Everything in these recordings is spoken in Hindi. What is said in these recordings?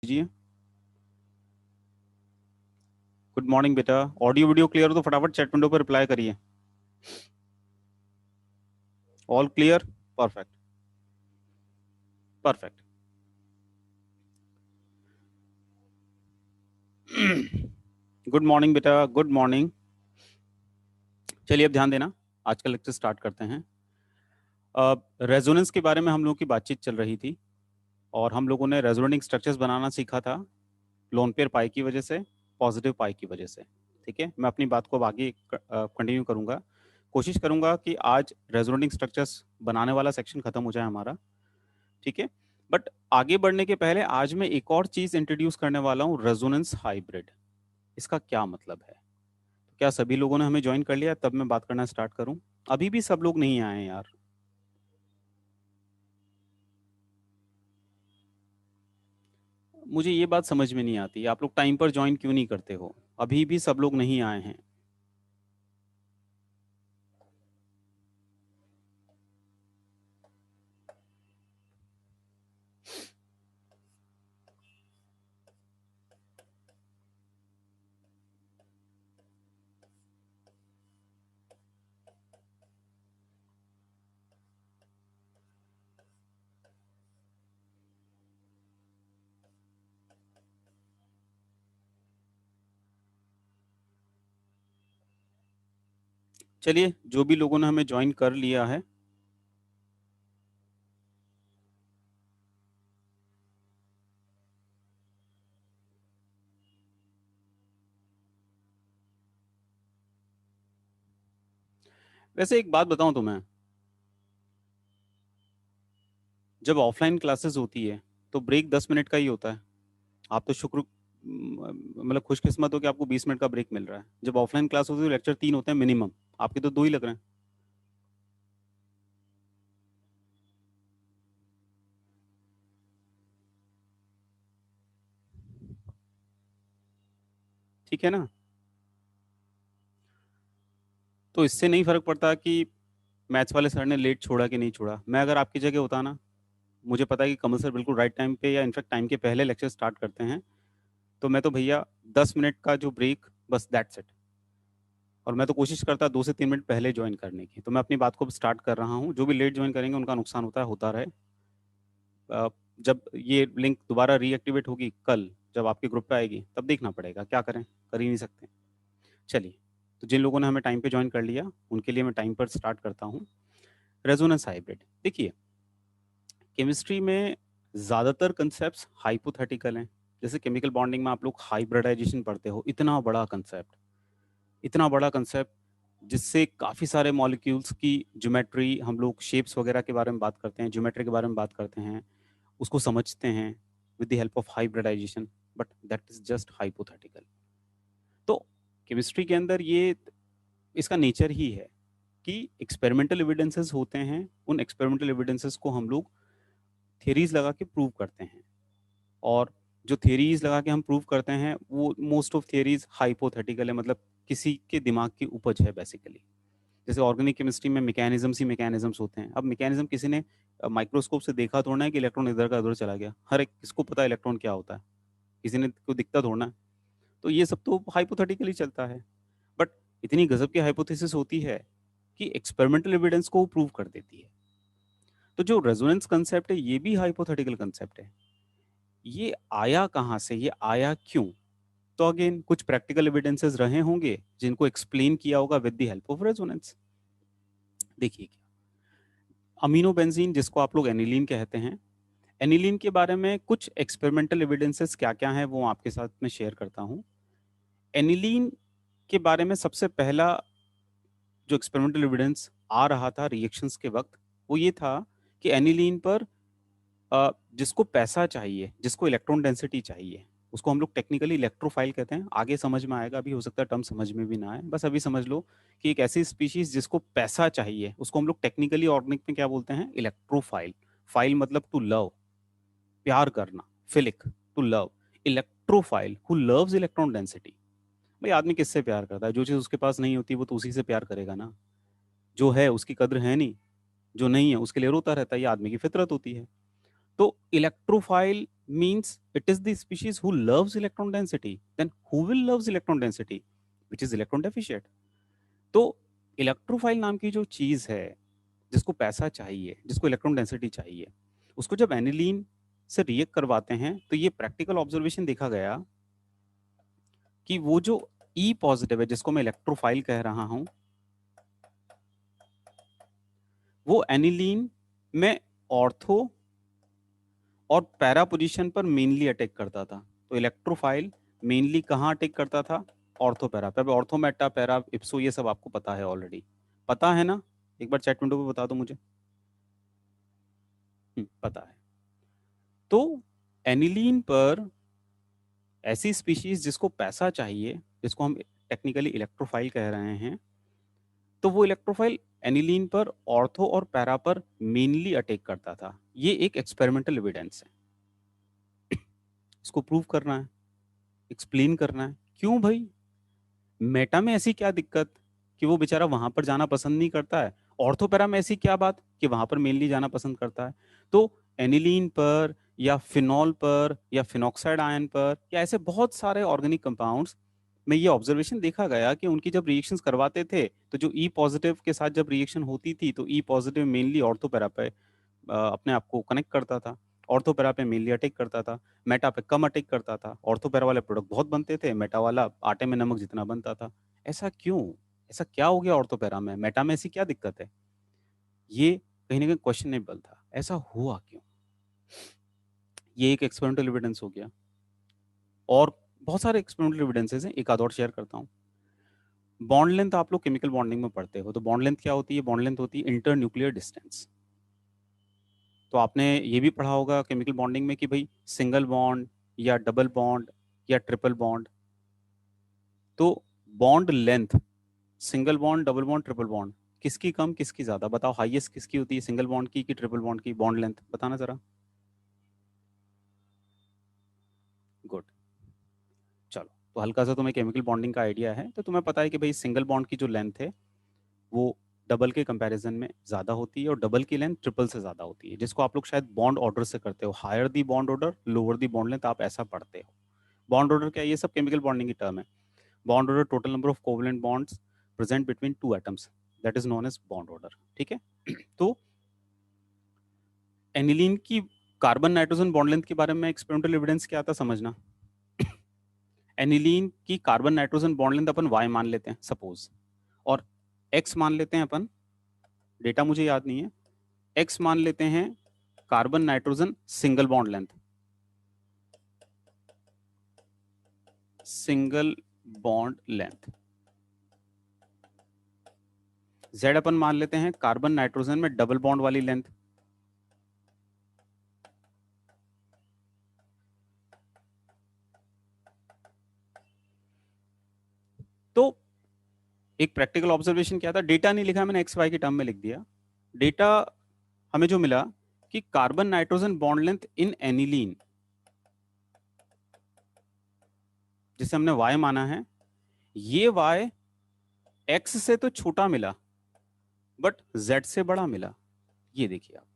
कीजिए। गुड मॉर्निंग बेटा। ऑडियो वीडियो क्लियर हो तो फटाफट चैट विंडो पर रिप्लाई करिए। All clear. Perfect. Perfect. Good morning बेटा, गुड मॉर्निंग। चलिए अब ध्यान देना, आज का लेक्चर स्टार्ट करते हैं। रेजोनेंस के बारे में हम लोगों की बातचीत चल रही थी और हम लोगों ने रेजोनेटिंग स्ट्रक्चर्स बनाना सीखा था, लोन पेयर पाई की वजह से, पॉजिटिव पाई की वजह से। ठीक है, मैं अपनी बात को अब आगे कंटिन्यू करूंगा। कोशिश करूंगा कि आज रेजोनेटिंग स्ट्रक्चर्स बनाने वाला सेक्शन खत्म हो जाए हमारा। ठीक है, बट आगे बढ़ने के पहले आज मैं एक और चीज इंट्रोड्यूस करने वाला हूँ, रेजोनेंस हाइब्रिड। इसका क्या मतलब है? तो क्या सभी लोगों ने हमें ज्वाइन कर लिया तब मैं बात करना स्टार्ट करूं? अभी भी सब लोग नहीं आए हैं यार। मुझे ये बात समझ में नहीं आती, आप लोग टाइम पर ज्वाइन क्यों नहीं करते हो? अभी भी सब लोग नहीं आए हैं। चलिए, जो भी लोगों ने हमें ज्वाइन कर लिया है, वैसे एक बात बताऊं तुम्हें, जब ऑफलाइन क्लासेस होती है तो ब्रेक 10 मिनट का ही होता है। आप तो मतलब खुशकिस्मत हो कि आपको 20 मिनट का ब्रेक मिल रहा है। जब ऑफलाइन क्लास होती है तो लेक्चर 3 होते हैं मिनिमम, आपके तो 2 ही लग रहे हैं। ठीक है ना? तो इससे नहीं फर्क पड़ता कि मैथ्स वाले सर ने लेट छोड़ा कि नहीं छोड़ा। मैं अगर आपकी जगह होता ना, मुझे पता है कि कमल सर बिल्कुल राइट टाइम पे या इनफैक्ट टाइम के पहले लेक्चर स्टार्ट करते हैं, तो मैं तो भैया 10 मिनट का जो ब्रेक, बस दैट्स इट। और मैं तो कोशिश करता 2 से 3 मिनट पहले ज्वाइन करने की। तो मैं अपनी बात को स्टार्ट कर रहा हूँ, जो भी लेट ज्वाइन करेंगे उनका नुकसान होता है, होता रहे। जब ये लिंक दोबारा रीएक्टिवेट होगी कल, जब आपके ग्रुप पे आएगी, तब देखना पड़ेगा, क्या करें, कर ही नहीं सकते। चलिए, तो जिन लोगों ने हमें टाइम पे ज्वाइन कर लिया उनके लिए मैं टाइम पर स्टार्ट करता हूँ। रेजोनेंस हाइब्रिड, देखिए, केमिस्ट्री में ज़्यादातर कंसेप्ट हाइपोथेटिकल हैं। जैसे केमिकल बॉन्डिंग में आप लोग हाइब्रिडाइजेशन पढ़ते हो, इतना बड़ा कंसेप्ट जिससे काफ़ी सारे मॉलिक्यूल्स की ज्योमेट्री, हम लोग शेप्स वगैरह के बारे में बात करते हैं, ज्योमेट्री के बारे में बात करते हैं, उसको समझते हैं with the help of hybridization. But that is just hypothetical. तो केमिस्ट्री के अंदर ये, इसका नेचर ही है कि एक्सपेरिमेंटल एविडेंसेस होते हैं, उन एक्सपेरिमेंटल एविडेंसेस को हम लोग थ्योरीज लगा के प्रूव करते हैं। और जो थ्योरीज लगा के हम प्रूव करते हैं वो मोस्ट ऑफ थ्योरीज हाइपोथेटिकल है, मतलब किसी के दिमाग की उपज है बेसिकली। जैसे ऑर्गेनिक केमिस्ट्री में मैकेनिज्म्स ही मैकेनिज्म्स होते हैं। अब मैकेनिज्म किसी ने माइक्रोस्कोप से देखा थोड़ा है कि इलेक्ट्रॉन इधर का उधर चला गया, हर एक किसको पता है इलेक्ट्रॉन क्या होता है? किसी ने को दिखता थोड़ा है। तो ये सब तो हाइपोथेटिकली चलता है। बट इतनी गजब की हाइपोथेसिस होती है कि एक्सपेरिमेंटल एविडेंस को प्रूव कर देती है। तो जो रेजोनेंस कंसेप्ट है ये भी हाइपोथेटिकल कंसेप्ट है। ये आया कहाँ से, ये आया क्यों? तो अगेन कुछ प्रैक्टिकल एविडेंसेस रहे होंगे जिनको एक्सप्लेन किया होगा with the help of resonance. देखिए, अमीनो बेंजीन जिसको आप लोग एनिलीन कहते हैं, एनिलीन के बारे में कुछ एक्सपेरिमेंटल एविडेंसेस क्या क्या हैं वो आपके साथ में शेयर करता हूँ। एनिलीन के बारे में सबसे पहला जो एक्सपेरिमेंटल एविडेंस आ रहा था रिएक्शंस के वक्त, वो ये था कि एनिलीन पर जिसको पैसा चाहिए, जिसको इलेक्ट्रॉन डेंसिटी चाहिए, उसको हम लोग टेक्निकली इलेक्ट्रोफाइल कहते हैं। आगे समझ में आएगा, अभी हो सकता है टर्म समझ में भी ना आए, बस अभी समझ लो कि एक ऐसी स्पीशीज जिसको पैसा चाहिए उसको हम लोग टेक्निकली ऑर्गेनिक में क्या बोलते हैं? इलेक्ट्रोफाइल। फाइल मतलब टू लव, प्यार करना, philic, to love. Electrophile who loves electron density. भाई आदमी किससे प्यार करता है? जो चीज़ उसके पास नहीं होती वो तो उसी से प्यार करेगा ना। जो है उसकी कद्र है नहीं, जो नहीं है उसके लिए रोता रहता है, ये आदमी की फितरत होती है। तो electrophile means it is the species who loves electron density. Then who will loves electron density? Which is electron deficient. तो इलेक्ट्रोफाइल नाम की जो चीज है, जिसको पैसा चाहिए, जिसको इलेक्ट्रॉन डेंसिटी चाहिए, उसको जब एनिलीन से रिएक्ट करवाते हैं तो ये प्रैक्टिकल ऑब्जर्वेशन देखा गया कि वो जो ई पॉजिटिव है, जिसको मैं इलेक्ट्रोफाइल कह रहा हूं, वो एनिलीन में ऑर्थो और पैरा पोजीशन पर मेनली अटैक करता था। तो इलेक्ट्रोफाइल मेनली कहाँ अटैक करता था? ऑर्थो पैरा पे। ऑर्थो मेटा पैरा इप्सो ये सब आपको पता है ऑलरेडी, पता है ना? एक बार चैट विंडो पे बता दो मुझे। पता है। तो एनिलीन पर ऐसी स्पीशीज जिसको पैसा चाहिए, जिसको हम टेक्निकली इलेक्ट्रोफाइल कह रहे हैं, तो वो इलेक्ट्रोफाइल एनिलीन पर ऑर्थो और पैरा पर मेनली अटैक करता था। ये एक एक्सपेरिमेंटल एविडेंस है। इसको प्रूव करना है, एक्सप्लेन करना है। क्यों भाई? मेटा में ऐसी क्या दिक्कत कि वो बेचारा वहां पर जाना पसंद नहीं करता है? ऑर्थोपैरा में ऐसी क्या बात कि वहां पर मेनली जाना पसंद करता है? तो एनिलीन पर या फिनॉल पर या फिनॉक्साइड आयन पर या ऐसे बहुत सारे ऑर्गेनिक कंपाउंड्स में ये ऑब्जर्वेशन देखा गया कि उनकी जब रिएक्शंस करवाते थे तो जो ई पॉजिटिव के साथ जब रिएक्शन होती थी तो ई पॉजिटिव मेनली ऑर्थोपैरा पे अपने आप को कनेक्ट करता था, ऑर्थोपैरा पे मेनली अटैक करता था, मेटा पे कम अटैक करता था। ऑर्थोपैरा वाले प्रोडक्ट बहुत बनते थे, मेटा वाला आटे में नमक जितना बनता था। ऐसा क्यों? ऐसा क्या हो गया ऑर्थोपैरा में? मेटा में ऐसी क्या दिक्कत है? ये कहीं ना कहीं क्वेश्चनेबल था। ऐसा हुआ क्यों? ये एक एक्सपेरिमेंटल एविडेंस हो गया, और बहुत सारे एक्सपेरिमेंटल एविडेंसेस हैं, एक आध और शेयर करता हूँ। बॉन्ड लेंथ आप लोग केमिकल बॉन्डिंग में पढ़ते हो, तो बॉन्ड लेंथ क्या होती है? बॉन्ड लेंथ होती है इंटर न्यूक्लियर डिस्टेंस। तो आपने ये भी पढ़ा होगा केमिकल बॉन्डिंग में कि भाई सिंगल बॉन्ड या डबल बॉन्ड या ट्रिपल बॉन्ड, तो bond length, single bond, double bond, triple bond, किसकी कम किसकी ज्यादा? बताओ, हाईएस्ट किसकी होती है, सिंगल बॉन्ड की कि ट्रिपल बॉन्ड की? बॉन्ड लेंथ बताना जरा। गुड। चलो, तो हल्का सा तुम्हें केमिकल बॉन्डिंग का आइडिया है, तो तुम्हें पता है कि भाई सिंगल बॉन्ड की जो लेंथ है वो डबल के कंपैरिजन में ज़्यादा होती है, और डबल की लेंथ ट्रिपल से ज़्यादा होती है, जिसको आप लोग शायद बॉन्ड ऑर्डर से करते हो। Higher the bond order, lower the bond length, आप ऐसा पढ़ते हो। बॉन्ड ऑर्डर क्या है? ये सब केमिकल बॉन्डिंग की टर्म है। Bond order, total number of covalent bonds present between two atoms, that is known as bond order. ठीक है? तो एनिलीन की कार्बन नाइट्रोजन बॉन्ड लेंथ के बारे में एक्सपेरिमेंटल एविडेंस क्या था, समझना। एनिलीन की कार्बन नाइट्रोजन बॉन्ड लेंथ अपन y मान लेते हैं सपोज, और x मान लेते हैं अपन, डेटा मुझे याद नहीं है, x मान लेते हैं carbon nitrogen single bond length, single bond length. z अपन मान लेते हैं कार्बन नाइट्रोजन में डबल बॉन्ड वाली लेंथ। तो एक प्रैक्टिकल ऑब्जर्वेशन क्या था? डेटा नहीं लिखा मैंने, एक्स वाई के टर्म में लिख दिया। डेटा हमें जो मिला कि carbon nitrogen bond length in aniline, जिसे हमने y माना है, ये y x से तो छोटा मिला बट z से बड़ा मिला। ये देखिए आप,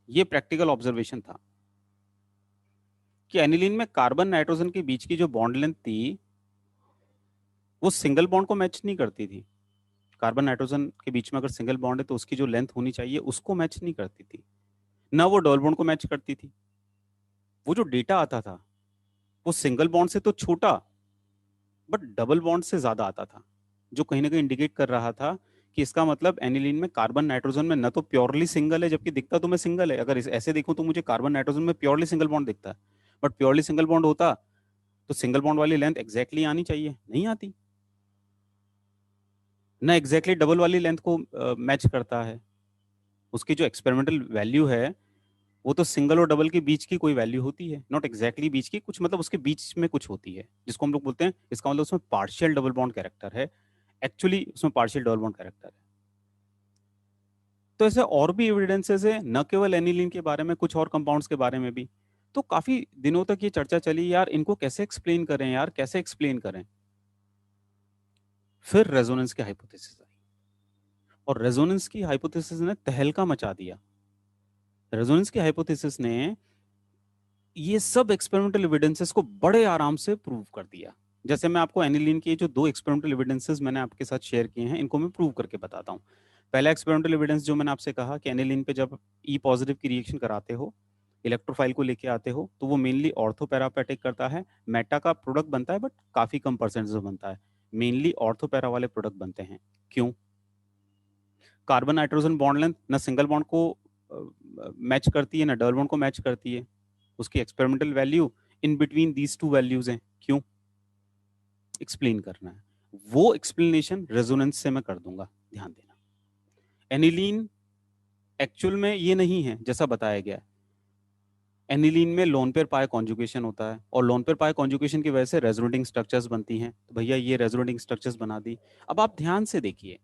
ये प्रैक्टिकल ऑब्जर्वेशन था कि एनिलीन में कार्बन नाइट्रोजन के बीच की जो बॉन्ड लेंथ थी वो सिंगल बॉन्ड को मैच नहीं करती थी। कार्बन नाइट्रोजन के बीच में अगर सिंगल बॉन्ड है तो उसकी जो लेंथ होनी चाहिए उसको मैच नहीं करती थी, ना वो डबल बॉन्ड को मैच करती थी। वो जो डेटा आता था वो सिंगल बॉन्ड से तो छोटा बट डबल बॉन्ड से ज्यादा आता था, जो कहीं ना कहीं इंडिकेट कर रहा था कि इसका मतलब एनिलीन में कार्बन नाइट्रोजन में न तो प्योरली सिंगल है, जबकि दिखता तो मैं सिंगल है। अगर ऐसे देखूं तो मुझे कार्बन नाइट्रोजन में प्योरली सिंगल बॉन्ड दिखता है, बट प्योरली सिंगल बॉन्ड होता तो सिंगल बॉन्ड वाली लेंथ एग्जैक्टली आनी चाहिए, नहीं आती। ना एग्जैक्टली डबल वाली लेंथ को मैच करता है। उसकी जो एक्सपेरिमेंटल वैल्यू है वो तो सिंगल और डबल के बीच की कोई वैल्यू होती है, नॉट एग्जैक्टली बीच की, कुछ मतलब उसके बीच में कुछ होती है, जिसको हम लोग बोलते हैं, इसका मतलब उसमें पार्शियल डबल बॉन्ड कैरेक्टर है। एक्चुअली उसमें पार्शियल डबल बॉन्ड कैरेक्टर है। तो ऐसे और भी एविडेंसेस है, न केवल एनिलीन के बारे में, कुछ और कंपाउंड्स के बारे में भी। तो काफी दिनों तक ये चर्चा चली यार, इनको कैसे एक्सप्लेन करें यार, कैसे एक्सप्लेन करें। फिर रेजोनेंस की हाइपोथेसिस आई, और रेजोनेंस की हाइपोथेसिस ने तहलका मचा दिया। रेजोनेंस की हाइपोथेसिस ने ये सब एक्सपेरिमेंटल एविडेंसेस को बड़े आराम से प्रूव कर दिया। जैसे मैं आपको एनिलीन के जो 2 एक्सपेरिमेंटल एविडेंसेस मैंने आपके साथ शेयर किए हैं, इनको मैं प्रूव करके बताता हूँ। पहला एक्सपेरिमेंटल एविडेंस जो मैंने आपसे कहा कि एनिलीन पे जब ई पॉजिटिव की रिएक्शन कराते हो, इलेक्ट्रोफाइल को लेके आते हो, तो वो मेनली ऑर्थोपैरा पे अटैक करता है। मेटा का प्रोडक्ट बनता है बट काफी कम परसेंटेज में बनता है, मेनली ऑर्थोपैरा वाले प्रोडक्ट बनते हैं। क्यों? कार्बन नाइट्रोजन बॉन्ड लेंथ ना सिंगल बॉन्ड को मैच करती है ना डबल बॉन्ड को मैच करती है। उसकी experimental value in between these two values हैं। क्यों? एक्सप्लेन करना है। वो एक्सप्लेनेशन रेजोनेंस से मैं कर दूंगा, ध्यान देना। एनिलीन एक्चुअल में ये नहीं है जैसा बताया गया है। एनिलीन में लोन पेयर पाई कॉन्जुगेशन होता है और लोन पेयर पाई कॉन्जुगेशन की वजह से रेजोनेटिंग स्ट्रक्चर्स बनती हैं। तो भैया ये रेजोनेटिंग स्ट्रक्चर्स बना दी। अब आप ध्यान से देखिए,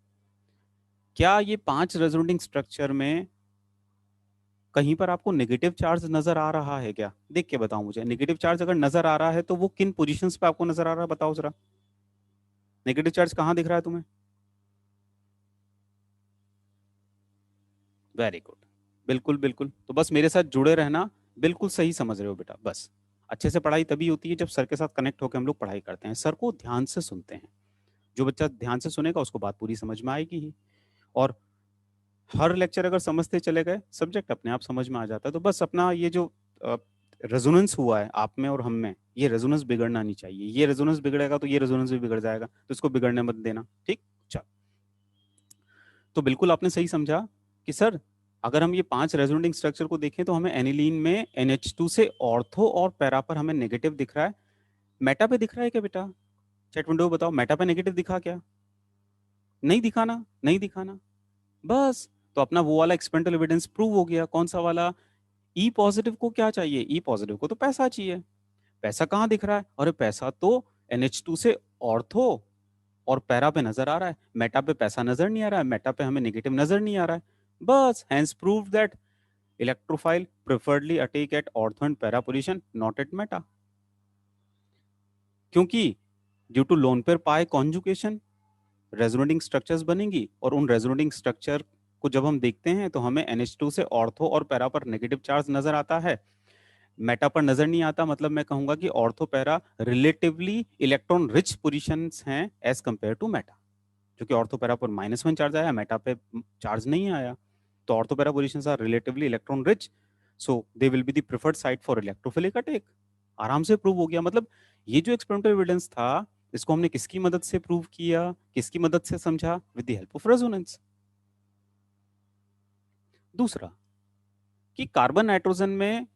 क्या ये 5 रेजोनेटिंग स्ट्रक्चर में कहीं पर आपको नेगेटिव चार्ज नजर आ रहा है क्या? देख के बताओ मुझे, नेगेटिव चार्ज अगर नजर आ रहा है तो वो किन पोजीशंस पे आपको नजर आ रहा है, बताओ जरा। नेगेटिव चार्ज कहाँ दिख रहा है तुम्हें? वेरी गुड, बिल्कुल बिल्कुल। तो बस मेरे साथ जुड़े रहना, बिल्कुल सही समझ रहे हो बेटा। बस अच्छे से पढ़ाई तभी होती है जब सर के साथ कनेक्ट होकर हम लोग पढ़ाई करते हैं, सर को ध्यान से सुनते हैं। जो बच्चा ध्यान से सुनेगा उसको बात पूरी समझ में आएगी ही। और हर लेक्चर अगर समझते चले गए, सब्जेक्ट अपने आप समझ में आ जाता है। तो बस अपना ये जो रेजोनेंस हुआ है आप में और हम में, ये रेजोनेंस बिगड़ना नहीं चाहिए। ये रेजोनेंस बिगड़ेगा तो ये रेजोनेंस भी बिगड़ जाएगा, तो इसको बिगड़ने मत देना, ठीक? चल, तो बिल्कुल आपने सही समझा कि सर अगर हम ये 5 रेजोनेटिंग स्ट्रक्चर को देखें तो हमें एनिलीन में NH2 से ऑर्थो और पैरा पर हमें नेगेटिव दिख रहा है। मेटा पे दिख रहा है क्या बेटा? चैट विंडो बताओ, मेटा पे नेगेटिव दिखा क्या? नहीं दिखाना, नहीं दिखाना। बस, तो अपना वो वाला एक्सपेरिमेंटल एविडेंस प्रूव हो गया। कौन सा वाला? ई पॉजिटिव को क्या चाहिए? ई पॉजिटिव को तो पैसा चाहिए। पैसा कहाँ दिख रहा है? अरे पैसा तो NH2 से ऑर्थो और पैरा पे नजर आ रहा है, मेटा पे पैसा नजर नहीं आ रहा है, मेटा पे हमें नेगेटिव नजर नहीं आ रहा है। बस, hence prove that electrophile preferredly attack at ortho and para position, not at meta. क्योंकि due to lone pair pi conjugation resonating structures बनेंगी, और उन रेजोनेटिंग स्ट्रक्चर को जब हम देखते हैं तो हमें NH2 से ऑर्थो और पैरा पर नेगेटिव चार्ज नजर आता है, मेटा पर नजर नहीं आता। मतलब मैं कहूंगा कि ortho para relatively electron rich positions हैं एज कंपेयर टू मेटा। क्योंकि ऑर्थो पैरा पर -1 चार्ज आया, मेटा पे चार्ज नहीं आया, तो ortho para positions are relatively electron rich, so they will be the preferred site for electrophilic attack. आराम से प्रूव हो गया। मतलब ये जो एक्सपेरिमेंटल एविडेंस था, इसको हमने किसकी मदद से प्रूव किया, किसकी मदद से समझा? With the help of resonance. दूसरा, कि कार्बन नाइट्रोजन में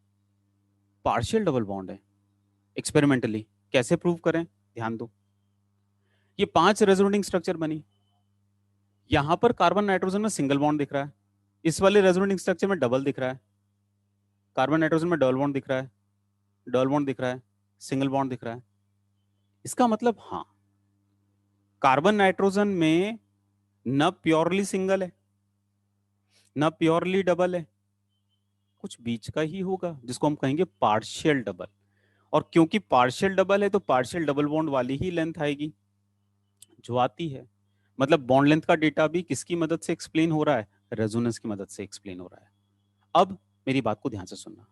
पार्शियल डबल बॉन्ड है। एक्सपेरिमेंटली कैसे प्रूव करें, ध्यान दो। ये 5 रेजोनेटिंग स्ट्रक्चर बनी, यहां पर कार्बन नाइट्रोजन में सिंगल बॉन्ड दिख रहा है, इस वाले रेजोनेटिंग स्ट्रक्चर में डबल दिख रहा है। कार्बन नाइट्रोजन में डबल बॉन्ड दिख रहा है, डबल बॉन्ड दिख रहा है, सिंगल बॉन्ड दिख रहा है। इसका मतलब हाँ, कार्बन नाइट्रोजन में न प्योरली सिंगल है न प्योरली डबल है, कुछ बीच का ही होगा जिसको हम कहेंगे पार्शियल डबल। और क्योंकि पार्शियल डबल है तो पार्शियल डबल बॉन्ड वाली ही लेंथ आएगी जो आती है। मतलब बॉन्ड लेंथ का डेटा भी किसकी मदद से एक्सप्लेन हो रहा है? रेजोनेंस की मदद से एक्सप्लेन हो रहा है। अब मेरी बात को ध्यान से सुनना।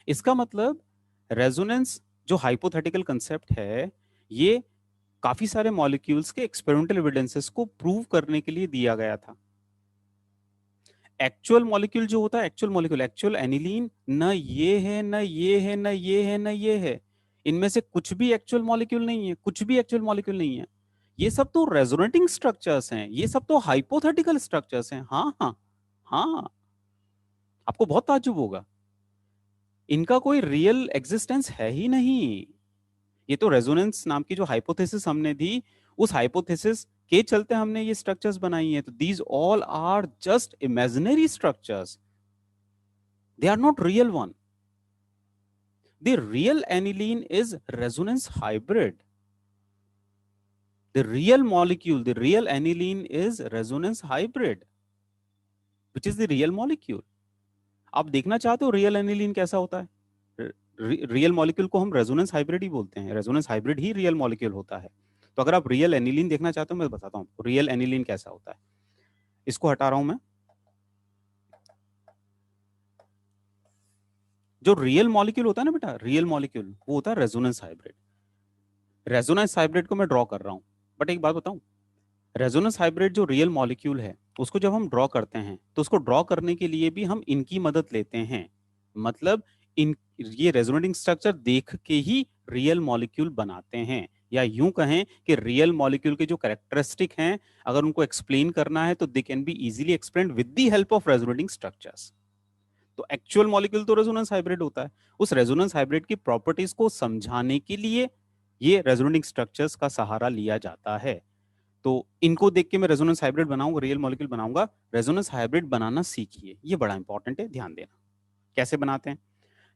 इसका मतलब रेजोनेंस जो हाइपोथेटिकल कंसेप्ट है, ये काफी सारे मॉलिक्यूल्स के एक्सपेरिमेंटल एविडेंसेस को प्रूव करने के लिए दिया गया था। एक्चुअल मॉलिक्यूल जो होता है, एक्चुअल मॉलिक्यूल, एक्चुअल एनिलीन, न ये है न ये है न ये है न ये है, इनमें से कुछ भी एक्चुअल मॉलिक्यूल नहीं है, कुछ भी एक्चुअल मॉलिक्यूल नहीं है। ये सब तो रेजोनेटिंग स्ट्रक्चर्स हैं, ये सब तो हाइपोथेटिकल स्ट्रक्चर्स हैं। हाँ हाँ हाँ, आपको बहुत ताज्जुब होगा, इनका कोई रियल एग्जिस्टेंस है ही नहीं। ये तो रेजोनेंस नाम की जो हाइपोथेसिस हमने दी, उस हाइपोथेसिस के चलते हमने ये स्ट्रक्चर्स बनाई हैं। तो these all are just imaginary structures, they are not real one. The real aniline is resonance hybrid. The real molecule, the real aniline is resonance hybrid, which is the real molecule. आप देखना चाहते हो रियल एनिलीन कैसा होता है? रियल मॉलिक्यूल को हम रेजोनेंस हाइब्रिड ही बोलते हैं, रेजोनेंस हाइब्रिड ही रियल मॉलिक्यूल होता है। तो अगर आप रियल एनिलीन देखना चाहते हो, मैं बताता हूँ रियल एनिलीन कैसा होता है। इसको हटा रहा हूं मैं, जो रियल मॉलिक्यूल होता है ना बेटा, रियल मॉलिक्यूल वो होता है रेजोनेंस हाइब्रिड। रेजोनेंस हाइब्रिड को मैं ड्रॉ कर रहा हूँ, बट एक बात बताऊं, रेजोनेंस हाइब्रिड जो रियल मॉलिक्यूल है उसको जब हम ड्रॉ करते हैं तो उसको ड्रॉ करने के लिए भी हम इनकी मदद लेते हैं। मतलब इन ये रेजोनेटिंग स्ट्रक्चर देख के ही रियल मॉलिक्यूल बनाते हैं, या यूं कहें कि रियल मॉलिक्यूल के जो कैरेक्टरिस्टिक हैं अगर उनको एक्सप्लेन करना है तो they can be easily explain with the help of resonating structures. तो एक्चुअल मॉलिक्यूल तो रेजोनेंस हाइब्रिड होता है, उस रेजोनेंस हाइब्रिड की प्रॉपर्टीज को समझाने के लिए ये रेजोनेटिंग स्ट्रक्चर्स का सहारा लिया जाता है। तो इनको देख के मैं रेजोनेंस हाइब्रिड बनाऊंगा, रियल मॉलिक्यूल बनाऊंगा। रेजोनेंस हाइब्रिड बनाना सीखिए, ये बड़ा इंपॉर्टेंट है, ध्यान देना। कैसे बनाते हैं?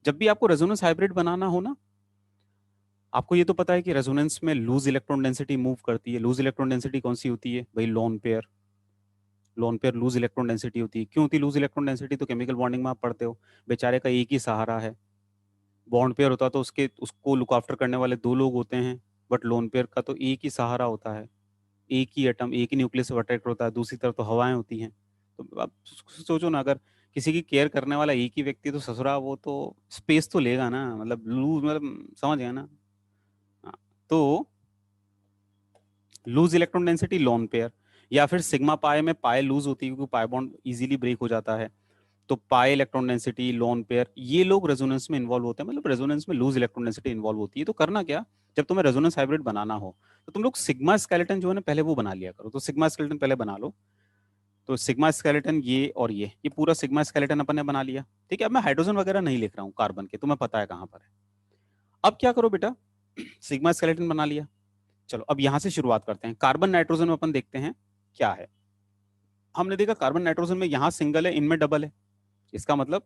जब भी आपको रेजोनेंस हाइब्रिड बनाना हो ना, आपको ये तो पता है कि रेजोनेंस में लूज इलेक्ट्रॉन डेंसिटी मूव करती है। लूज इलेक्ट्रॉन डेंसिटी कौन सी होती है भाई? Lone pair. Lone pair loose electron density होती है। क्यों होती है लूज इलेक्ट्रॉन डेंसिटी? तो केमिकल बॉन्डिंग में आप पढ़ते हो, बेचारे का एक ही सहारा है। बॉन्ड पेयर होता तो उसके उसको लुक आफ्टर करने वाले दो लोग होते हैं, बट लोन पेयर का तो एक ही सहारा होता है। एक ही एटम, एक ही न्यूक्लियस से अट्रैक्ट होता है, दूसरी तरफ तो हवाएं होती हैं। तो आप सोचो ना, अगर किसी की केयर करने वाला एक ही व्यक्ति है, तो ससुरा वो तो स्पेस तो लेगा ना, मतलब लूज, मतलब समझ गए ना? हाँ, तो loose electron density lone pair, या फिर सिग्मा पाई में पाई लूज होती है क्योंकि पाई बॉन्ड इजीली ब्रेक हो जाता है। तो pi electron density, lone pair, ये लोग रेजोनेंस में इन्वॉल्व होते हैं, मतलब रेजोनेंस में लूज इलेक्ट्रॉन डेंसिटी इन्वॉल्व होती है। तो करना क्या, जब तुम्हें रेजोनेंस हाइब्रिड बनाना हो तो तुम लोग सिग्मा स्केलेटन जो है ना पहले वो बना लिया करो। तो सिग्मा स्केलेटन पहले बना लो। तो सिग्मा स्केलेटन ये और ये पूरा सिग्मा स्केलेटन अपन ने बना लिया। ठीक है, अब मैं हाइड्रोजन वगैरह नहीं लिख रहा हूँ कार्बन के, तुम्हें पता है कहाँ पर है। अब क्या करो बेटा, सिग्मा स्केलेटन बना लिया। चलो अब यहां से शुरुआत करते हैं। कार्बन नाइट्रोजन में अपन देखते हैं क्या है। हमने देखा कार्बन नाइट्रोजन में यहाँ सिंगल है, इनमें डबल है। इसका मतलब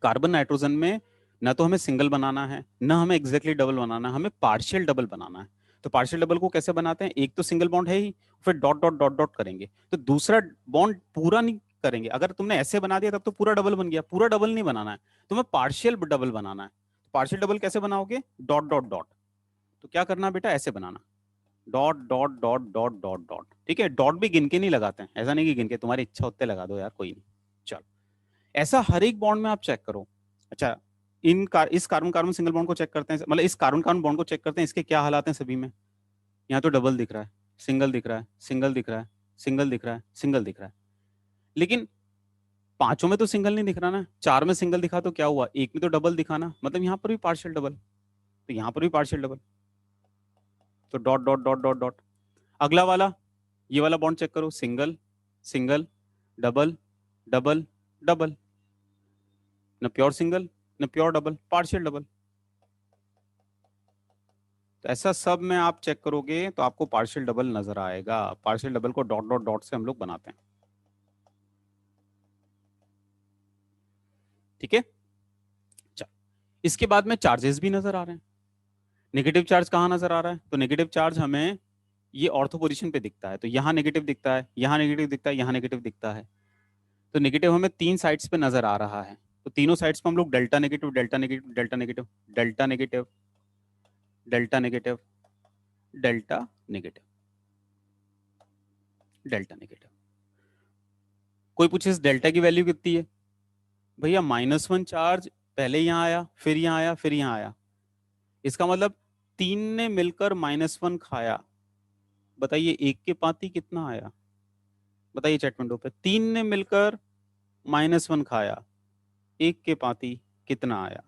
कार्बन नाइट्रोजन में ना तो हमें सिंगल बनाना है, ना हमें एग्जैक्टली डबल बनाना है, हमें पार्शियल डबल बनाना है। तो पार्शियल डबल को कैसे बनाते हैं? एक तो सिंगल बॉन्ड है ही, फिर डॉट डॉट डॉट डॉट करेंगे, तो दूसरा बॉन्ड पूरा नहीं करेंगे। अगर तुमने ऐसे बना दिया तब तो पूरा डबल बन गया, पूरा डबल नहीं बनाना है, तुम्हें पार्शियल डबल बनाना है। पार्शियल डबल कैसे बनाओगे? Dot dot dot. तो क्या करना बेटा, ऐसे बनाना, dot dot dot dot dot dot. ठीक है, डॉट भी गिन के नहीं लगाते हैं, ऐसा नहीं कि गिन के, तुम्हारी इच्छा होते लगा दो यार, कोई नहीं। चलो, ऐसा हर एक बॉन्ड में आप चेक करो। अच्छा, इस कार्बन कार्बन सिंगल बॉन्ड को चेक करते हैं, मतलब इस कार्बन कार्बन बॉन्ड को चेक करते हैं, इसके क्या हालात हैं सभी में। यहाँ तो डबल दिख रहा है, सिंगल दिख रहा है, सिंगल दिख रहा है, सिंगल दिख रहा है, सिंगल दिख रहा है। लेकिन पांचों में तो सिंगल नहीं दिख रहा ना। चार में सिंगल दिखा तो क्या हुआ, एक में तो डबल दिखा ना, मतलब यहाँ पर भी पार्शियल डबल, तो यहाँ पर भी पार्शियल डबल। तो dot dot dot dot dot. अगला वाला, ये वाला बॉन्ड चेक करो, single single, double double double, न प्योर सिंगल न प्योर डबल, पार्शियल डबल। तो ऐसा सब में आप चेक करोगे तो आपको पार्शियल डबल नजर आएगा। Partial double co dot dot dot से हम लोग बनाते हैं। ठीक है, चल, इसके बाद में चार्जेस भी नजर आ रहे हैं। नेगेटिव चार्ज कहाँ नजर आ रहा है? तो नेगेटिव चार्ज हमें ये ऑर्थो पोजीशन पे दिखता है। तो यहाँ नेगेटिव दिखता है, यहाँ नेगेटिव दिखता है, यहाँ नेगेटिव दिखता है। तो नेगेटिव हमें तीन साइड्स पे नजर आ रहा है। तो तीनों साइड्स पे हम लोग delta negative, delta negative, delta negative, delta negative, delta negative, delta negative, delta negative. कोई पूछे इस डेल्टा की वैल्यू कितनी है? भैया -1 चार्ज पहले यहाँ आया, फिर यहाँ आया, फिर यहाँ आया। इसका मतलब तीन ने मिलकर -1 खाया। बताइए एक के पाती कितना आया? बताइए चैट विंडो पे, तीन ने मिलकर -1 खाया, एक के पाती कितना आया?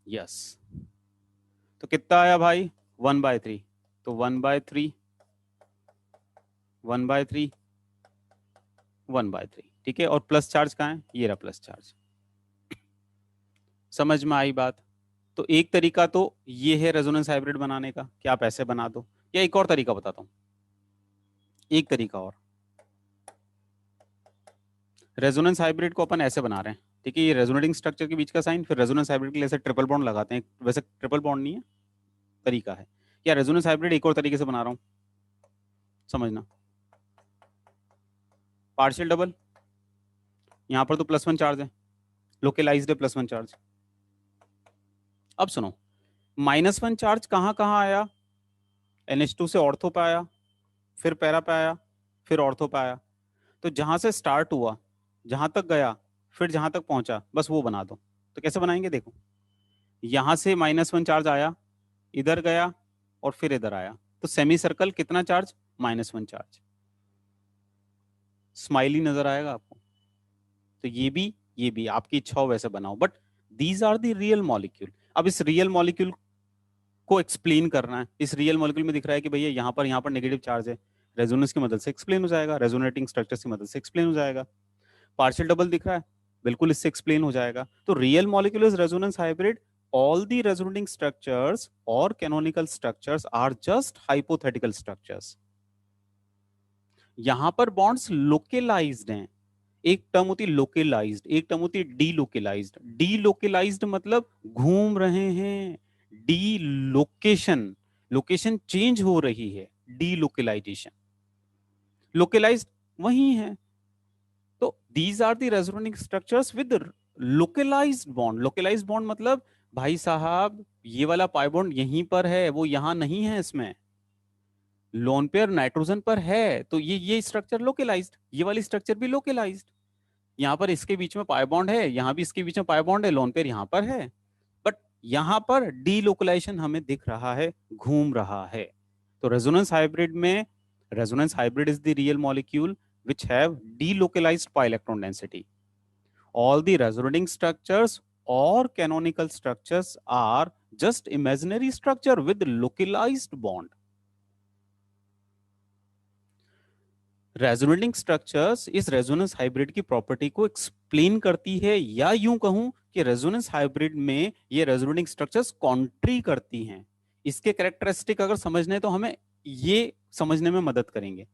यस, तो कितना आया भाई? 1/3। तो 1/3, 1/3, 1/3। ठीक है, और प्लस चार्ज कहाँ है? ये रहा प्लस चार्ज। समझ में आई बात? तो एक तरीका तो ये है रेजोनेंस हाइब्रिड बनाने का कि आप ऐसे बना दो, या एक और तरीका बताता हूँ, एक तरीका और। रेजोनेंस हाइब्रिड को अपन ऐसे बना रहे हैं, ठीक है, ये रेजोनेटिंग स्ट्रक्चर के बीच का साइन, फिर रेजोनेंस हाइब्रिड के लिए ऐसे ट्रिपल बॉन्ड लगाते हैं। वैसे ट्रिपल बॉन्ड नहीं है, तरीका है। या रेजोनेंस हाइब्रिड एक और तरीके से बना रहा हूँ, समझना। पार्शियल डबल, यहाँ पर तो +1 चार्ज है, लोकलाइज्ड है +1 चार्ज। अब सुनो, -1 चार्ज कहाँ कहाँ आया? NH2 से ऑर्थो पे आया, फिर पैरा पे आया, फिर ऑर्थो पे आया। तो जहां से स्टार्ट हुआ, जहां तक गया, फिर जहां तक पहुंचा बस वो बना दो। तो कैसे बनाएंगे देखो, यहां से -1 चार्ज आया, इधर गया और फिर इधर आया, तो सेमी सर्कल कितना चार्ज, -1 चार्ज। स्माइली नजर आएगा आपको। तो ये भी आपकी इच्छा हो वैसे बनाओ, but these are the real molecule. अब इस रियल मॉलिक्यूल को एक्सप्लेन करना है। इस रियल मॉलिक्यूल में दिख रहा है कि भैया यहाँ पर नेगेटिव चार्ज है, रेजोनेंस की मदद से एक्सप्लेन हो जाएगा, रेजोनेटिंग स्ट्रक्चर की मदद से एक्सप्लेन हो जाएगा। पार्शियल डबल दिख रहा है, बिल्कुल इससे एक्सप्लेन हो जाएगा। तो real molecule is resonance hybrid, all the resonating structures or canonical structures are just hypothetical structures। यहां पर बॉन्ड्स लोकेलाइज्ड हैं। एक टर्म होती है लोकेलाइज्ड, एक टर्म होती है डीलोकेलाइज्ड। डीलोकेलाइज्ड मतलब घूम रहे हैं, डी लोकेशन, लोकेशन चेंज हो रही है, डीलोकेलाइजेशन। लोकेलाइज्ड वही है। तो these are the resonating structures with localised bond. Localised bond मतलब भाई साहब ये वाला पाई बॉन्ड यहीं पर है, वो यहां नहीं है, इसमें लोन पेयर नाइट्रोजन पर है, तो ये स्ट्रक्चर लोकेलाइज्ड, ये वाली स्ट्रक्चर भी लोकेलाइज्ड। यहाँ पर इसके बीच में पाई बॉन्ड है, यहाँ भी इसके बीच में पाई बॉन्ड है, लोन पेयर यहाँ पर है, बट यहाँ पर डीलोकलाइजेशन हमें दिख रहा है, घूम रहा है। तो रेजोनेंस हाइब्रिड में, resonance hybrid is the real molecule which have delocalized pi electron density. All the resonating structures or canonical structures are just imaginary structure with localized bond. Resonating structures इस रेजोनेंस हाइब्रिड की प्रॉपर्टी को एक्सप्लेन करती है, या यूं कहूं कि रेजोनेंस हाइब्रिड में ये रेजोनेटिंग स्ट्रक्चर्स कॉन्ट्री करती हैं। इसके कैरेक्टरिस्टिक अगर समझने तो हमें ये समझने में मदद करेंगे।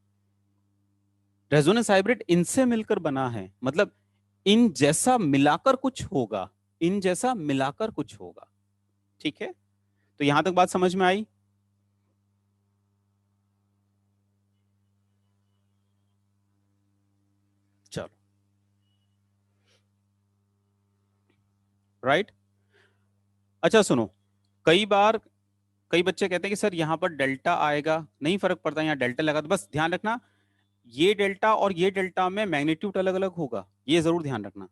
रेजोनेंस हाइब्रिड इनसे मिलकर बना है, मतलब इन जैसा मिलाकर कुछ होगा, इन जैसा मिलाकर कुछ होगा। ठीक है, तो यहां तक बात समझ में आई? चलो, राइट। अच्छा सुनो, कई बार कई बच्चे कहते हैं कि सर यहाँ पर डेल्टा आएगा, नहीं फर्क पड़ता यहाँ डेल्टा लगा, तो बस ध्यान रखना ये डेल्टा और ये डेल्टा में मैग्नीट्यूड अलग अलग होगा, ये जरूर ध्यान रखना।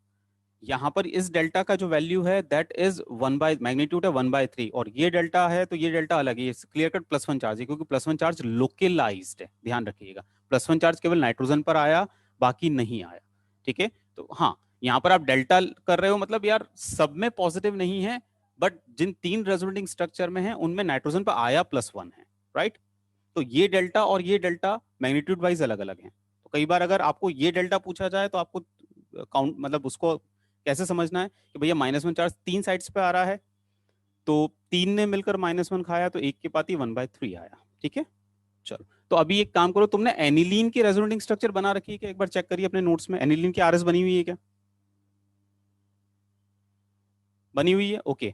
यहाँ पर इस डेल्टा का जो वैल्यू है दैट इज 1 बाय मैग्नीट्यूड है 1/3, और ये डेल्टा है तो ये डेल्टा अलग है, ये क्लियर कट +1 चार्ज है, क्योंकि +1 चार्ज लोकलाइज्ड है, ध्यान रखिएगा। +1 चार्ज केवल नाइट्रोजन पर आया, बाकी नहीं आया। ठीक है, तो हाँ यहाँ पर आप डेल्टा कर रहे हो, मतलब यार सब में पॉजिटिव नहीं है, बट जिन 3 रेजोनेटिंग स्ट्रक्चर में है उनमें नाइट्रोजन पर आया +1 है, राइट। तो ये डेल्टा और ये डेल्टा मैग्नीट्यूड वाइज अलग अलग हैं। तो कई बार अगर आपको ये डेल्टा पूछा जाए तो आपको काउंट, मतलब उसको कैसे समझना है कि भैया -1 चार्ज 3 साइड्स पे आ रहा है, तो 3 ने मिलकर -1 खाया, तो एक के पाती 1/3 आया। ठीक है, चलो। तो अभी एक काम करो, तुमने एनिलीन की रेजोनेटिंग स्ट्रक्चर बना रखी है क्या? एक बार चेक करिए अपने नोट्स में, एनिलीन की आरएस बनी हुई है क्या? बनी हुई है, ओके।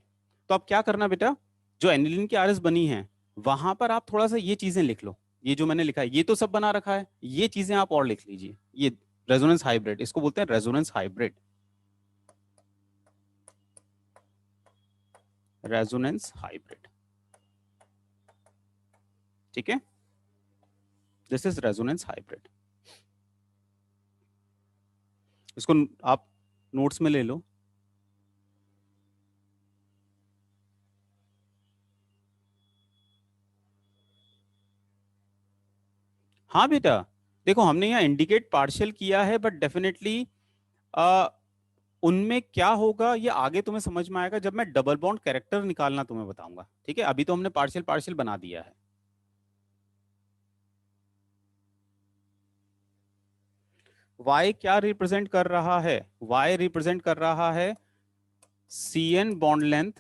तो अब क्या करना बेटा, जो एनिलीन की आरएस बनी है वहां पर आप थोड़ा सा ये चीजें लिख लो। ये जो मैंने लिखा है ये तो सब बना रखा है, ये चीजें आप और लिख लीजिए। ये रेजोनेंस हाइब्रिड, इसको बोलते हैं रेजोनेंस हाइब्रिड, रेजोनेंस हाइब्रिड। ठीक है, दिस इज रेजोनेंस हाइब्रिड। इसको आप नोट्स में ले लो। हाँ बेटा, देखो हमने यहाँ इंडिकेट पार्शियल किया है, बट डेफिनेटली उनमें क्या होगा ये आगे तुम्हें समझ में आएगा जब मैं डबल बॉन्ड कैरेक्टर निकालना तुम्हें बताऊंगा। ठीक है, अभी तो हमने पार्शियल पार्शियल बना दिया है। y क्या रिप्रेजेंट कर रहा है? y रिप्रेजेंट कर रहा है Cn bond length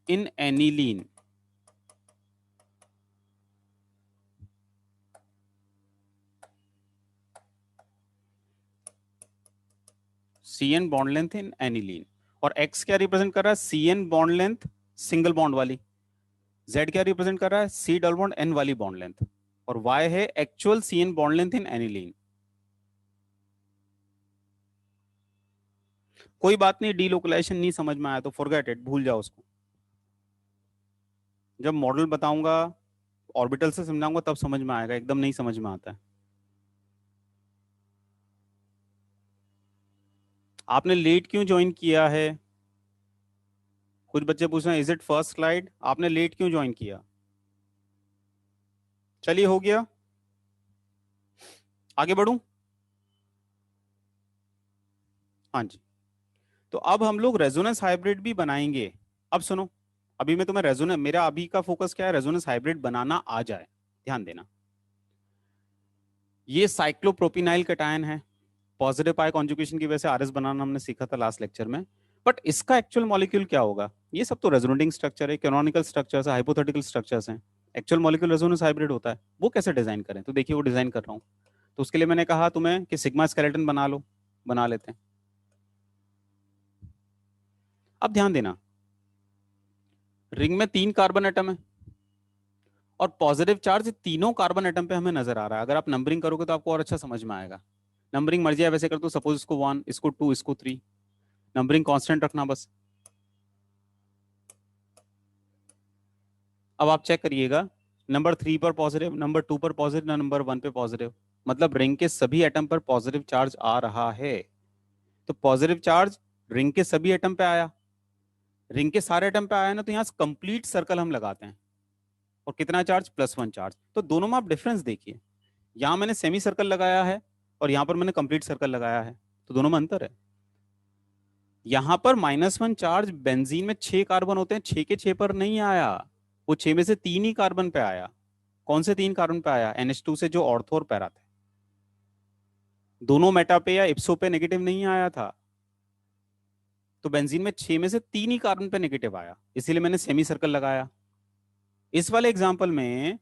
in aniline. Cn bond length in aniline. और x क्या रिप्रेजेंट कर रहा है? Cn bond length single bond वाली। z क्या रिप्रेजेंट कर रहा है? C डबल बॉन्ड n वाली बॉन्ड लेंथ। और y है actual Cn bond length in aniline. कोई बात नहीं, डीलोकलाइजेशन नहीं समझ में आया तो फॉरगेट इट, भूल जाओ उसको। जब मॉडल बताऊंगा, ऑर्बिटल से समझाऊंगा तब समझ में आएगा, एकदम नहीं समझ में आता है। आपने लेट क्यों ज्वाइन किया है? कुछ बच्चे पूछ रहे हैं, इज इट फर्स्ट स्लाइड? आपने लेट क्यों ज्वाइन किया? चलिए, हो गया, आगे बढ़ूं? हाँ जी। तो अब हम लोग रेजोनेंस हाइब्रिड भी बनाएंगे। अब सुनो, अभी मैं तुम्हें रेजोनेंस, मेरा अभी का फोकस क्या है, रेजोनेंस हाइब्रिड बनाना आ जाए। ध्यान देना, ये साइक्लोप्रोपिनाइल कटायन है। पॉजिटिव पाई कॉन्जुगेशन की वजह से आरएस बनाना हमने सीखा था लास्ट लेक्चर में। बट इसका एक्चुअल मॉलिक्यूल क्या होगा? ये सब तो रेजोनेटिंग स्ट्रक्चर है, कैनोनिकल स्ट्रक्चर्स है, हाइपोथेटिकल स्ट्रक्चर्स हैं। एक्चुअल मॉलिक्यूल रेजोनेंस हाइब्रिड होता है। वो कैसे डिजाइन करें? तो देखिए, वो डिजाइन कर रहा हूँ। तो उसके लिए मैंने कहा तुम्हें कि सिग्मा स्केलेटन बना लो। बना लेते हैं। अब ध्यान देना, रिंग में 3 कार्बन एटम है और पॉजिटिव चार्ज तीनों कार्बन एटम पे हमें नजर आ रहा है। अगर आप नंबरिंग करोगे तो आपको और अच्छा समझ में आएगा। नंबरिंग मर्जी है वैसे कर दो, सपोज इसको 1, इसको 2, इसको 3। नंबरिंग कांस्टेंट रखना बस। अब आप चेक करिएगा, नंबर 3 पर पॉजिटिव, नंबर 2 पर पॉजिटिव, नंबर 1 पे पॉजिटिव। मतलब रिंग के सभी एटम पर पॉजिटिव चार्ज आ रहा है। तो पॉजिटिव चार्ज रिंग के सभी एटम पे आया। रिंग के सारे एटम पे आया ना, तो यहाँ कंप्लीट सर्कल हम लगाते हैं। और कितना चार्ज? +1 चार्ज। तो दोनों में आप डिफरेंस देखिए, यहां मैंने सेमी सर्कल लगाया है और यहां पर मैंने कंप्लीट सर्कल लगाया है। तो दोनों में अंतर है। यहां पर -1 चार्ज बेंजीन में 6 कार्बन होते हैं, 6 के 6 पर नहीं आया। वो 6 में से 3 ही कार्बन पे आया। कौन से 3 कार्बन पे आया? NH2 से, जो ऑर्थो और पैरा थे। दोनों मेटा पे या इप्सो पे नेगेटिव नहीं आया था। तो बेंजीन में 6 में से 3 ही कार्बन पे नेगेटिव आया, इसीलिए मैंने सेमी सर्कल लगाया। इस वाले एग्जाम्पल में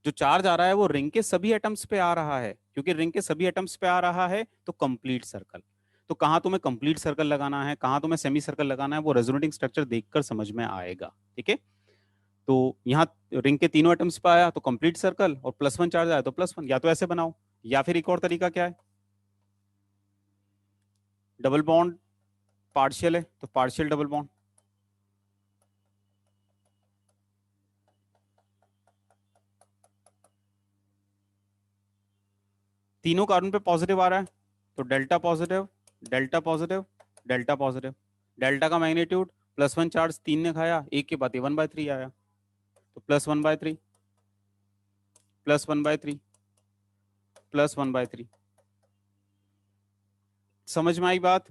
जो चार्ज आ रहा है वो रिंग के सभी एटम्स पे आ रहा है। क्योंकि रिंग के सभी एटम्स पे आ रहा है तो कंप्लीट सर्कल। तो कहाँ तुम्हें कंप्लीट सर्कल लगाना है, कहाँ तुम्हें सेमी सर्कल लगाना है, वो रेजोनेटिंग स्ट्रक्चर देखकर समझ में आएगा। ठीक है? तो यहाँ रिंग के तीनों एटम्स पे आया तो कंप्लीट सर्कल, और +1 चार्ज आया तो +1। या तो ऐसे बनाओ, या फिर एक और तरीका क्या है, डबल बॉन्ड पार्शियल है तो पार्शियल डबल बॉन्ड। तीनों कार्बन पे पॉजिटिव आ रहा है तो delta positive, delta positive, delta positive. Delta का मैग्नीट्यूड, +1 चार्ज 3 ने खाया, एक के बाद 1/3 आया। तो +1/3, +1/3, +1/3। समझ में आई बात?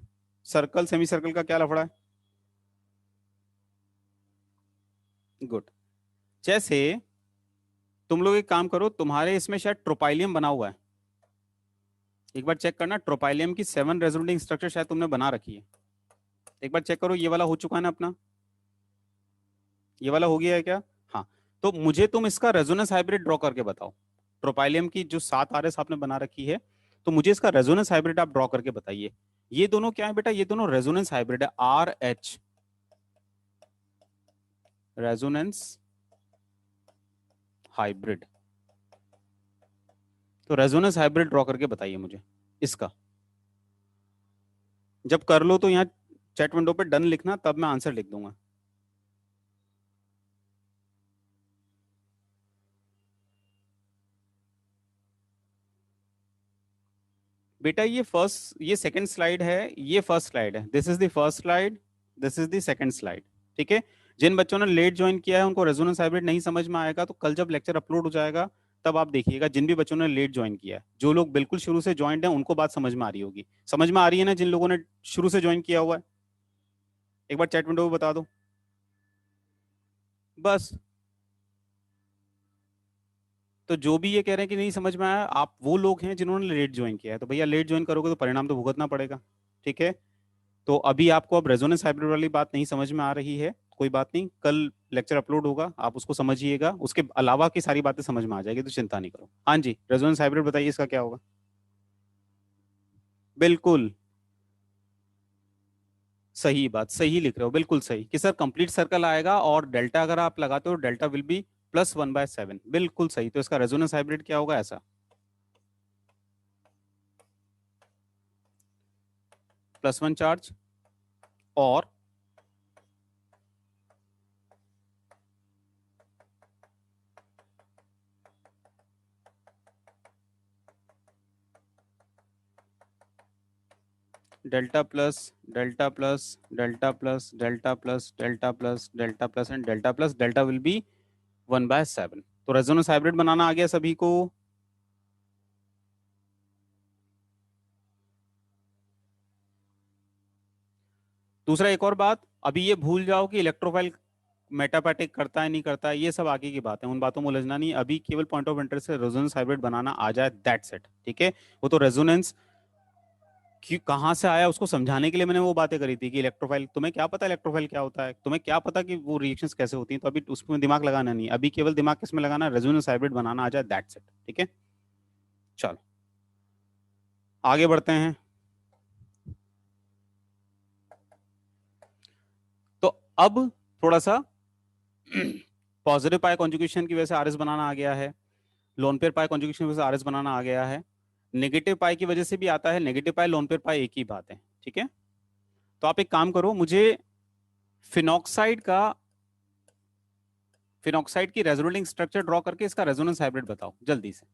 सर्कल सेमी सर्कल का क्या लफड़ा है? गुड। जैसे तुम लोग एक काम करो, तुम्हारे इसमें शायद ट्रोपाइलियम बना हुआ है। एक बार चेक करना, ट्रोपाइलियम की 7 रेजोनेटिंग स्ट्रक्चर शायद तुमने बना रखी है। एक बार चेक करो, ये वाला हो चुका है ना अपना? ये वाला हो गया है क्या? हाँ। तो मुझे तुम इसका रेजोनेंस हाइब्रिड ड्रॉ करके बताओ। ट्रोपाइलियम की जो 7 RS आपने बना रखी है, तो मुझे इसका रेजोनेंस हाइब्रिड आप ड्रॉ करके बताइए। ये दोनों क्या है बेटा? ये दोनों रेजोनेंस हाइब्रिड है, RH, रेजोनेंस हाइब्रिड। तो रेजोनेंस हाइब्रिड ड्रॉ करके बताइए मुझे इसका। जब कर लो तो यहाँ चैट विंडो पे डन लिखना, तब मैं आंसर लिख दूंगा। बेटा ये सेकंड स्लाइड है, ये फर्स्ट स्लाइड है। This is the first slide, this is the second slide. ठीक है? जिन बच्चों ने लेट ज्वाइन किया है उनको रेजोनेंस हाइब्रिड नहीं समझ में आएगा, तो कल जब लेक्चर अपलोड हो जाएगा तब आप देखिएगा। जिन भी बच्चों ने लेट ज्वाइन किया है, जो लोग बिल्कुल शुरू से ज्वाइंट हैं उनको बात समझ में आ रही होगी। समझ में आ रही है ना जिन लोगों ने शुरू से ज्वाइन किया हुआ है? एक बार चैट विंडो में बता दो बस। तो जो भी ये कह रहे हैं कि नहीं समझ में आया, आप वो लोग हैं जिन्होंने लेट ज्वाइन किया है। तो भैया लेट ज्वाइन करोगे तो परिणाम तो भुगतना पड़ेगा। ठीक है? तो अभी आपको अब रेजोनेंस हाइब्रिड वाली बात नहीं समझ में आ रही है, कोई बात नहीं, कल लेक्चर अपलोड होगा, आप उसको समझिएगा, उसके अलावा की सारी बातें समझ में आ जाएगी, तो चिंता नहीं करो। हाँ जी, रेजोनेंस हाइब्रिड बताइए इसका क्या होगा? बिल्कुल सही बात, सही लिख रहे हो, बिल्कुल सही कि सर कंप्लीट सर्कल आएगा और डेल्टा अगर आप लगाते हो, डेल्टा विल बी +1/7। बिल्कुल सही। तो इसका रेजोनेंस हाइब्रिड क्या होगा? ऐसा, +1 चार्ज और delta plus delta plus delta plus delta plus delta plus delta plus and delta plus, delta will be 1/7। तो रेजोनेंस हाइब्रिड बनाना आ गया सभी को। दूसरा एक और बात, अभी ये भूल जाओ कि इलेक्ट्रोफाइल मेटापैटिक करता है नहीं करता है, ये सब आगे की बात है, उन बातों में उलझना नहीं। अभी केवल पॉइंट ऑफ इंटरेस्ट से रेजोनेंस हाइब्रिड बनाना आ जाए, दैट्स इट। ठीक है, वो तो रेजोनेंस कहाँ से आया उसको समझाने के लिए मैंने वो बातें करी थी कि इलेक्ट्रोफाइल, तुम्हें क्या पता इलेक्ट्रोफाइल क्या होता है, तुम्हें क्या पता कि वो रिएक्शंस कैसे होती हैं, तो अभी उसमें दिमाग लगाना नहीं, अभी केवल दिमाग किसमें लगाना, रेजोनेंस हाइब्रिड बनाना आ जाए, दैट्स इट। ठीक है, चलो आगे बढ़ते हैं। तो अब थोड़ा सा पॉजिटिव पाई कॉन्जुगेशन की वजह से आरएस बनाना आ गया है, लोन पेयर पाई कॉन्जुगेशन की वजह से आरएस बनाना आ गया है, नेगेटिव पाई की वजह से भी आता है, नेगेटिव पाई लोन पेयर पाई एक ही बात है। ठीक है, तो आप एक काम करो, मुझे फिनॉक्साइड का, फिनॉक्साइड की रेजोनेटिंग स्ट्रक्चर ड्रॉ करके इसका रेजोनेंस हाइब्रिड बताओ जल्दी से।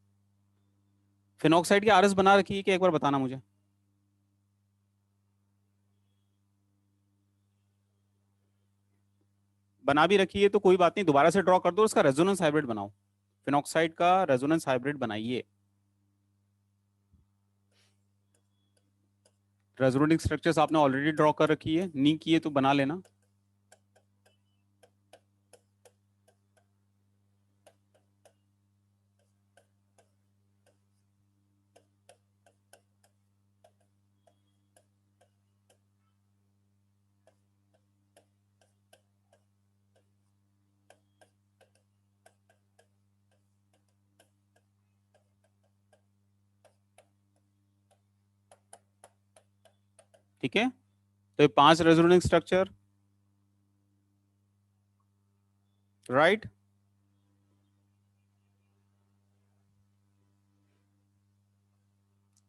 फिनॉक्साइड की आरएस बना रखी है कि एक बार बताना मुझे। बना भी रखी है तो कोई बात नहीं, दोबारा से ड्रॉ कर दो, इसका रेजोनेंस हाइब्रिड बनाओ, फिनॉक्साइड का रेजोनेंस हाइब्रिड बनाइए। रेजोनेटिंग स्ट्रक्चर्स आपने ऑलरेडी ड्रॉ कर रखी है, नहीं किए तो बना लेना। ठीक है, तो ये 5 resonating structure, right.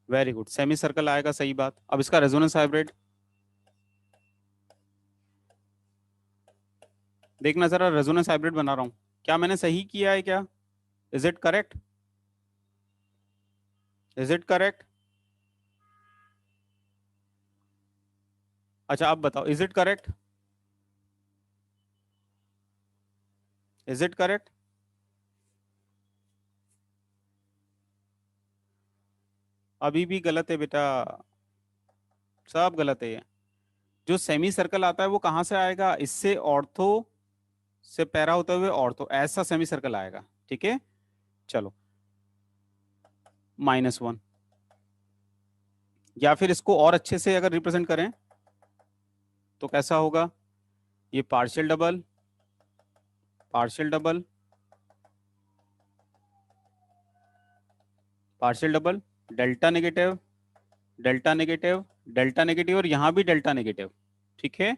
Very good, semi circle आएगा, सही बात। अब इसका रेजोनेंस हाइब्रिड देखना जरा, रेजोनेंस हाइब्रिड बना रहा हूं, क्या मैंने सही किया है क्या? Is it correct? Is it correct? अच्छा अब बताओ, is it correct? Is it correct? अभी भी गलत है बेटा, सब गलत है ये। जो सेमी सर्कल आता है वो कहां से आएगा, इससे ऑर्थो से पैरा होते हुए ऑर्थो, ऐसा सेमी सर्कल आएगा। ठीक है, चलो -1, या फिर इसको और अच्छे से अगर रिप्रेजेंट करें तो कैसा होगा, ये partial double, partial double, partial double, delta negative, delta negative, delta negative, और यहां भी डेल्टा नेगेटिव। ठीक है,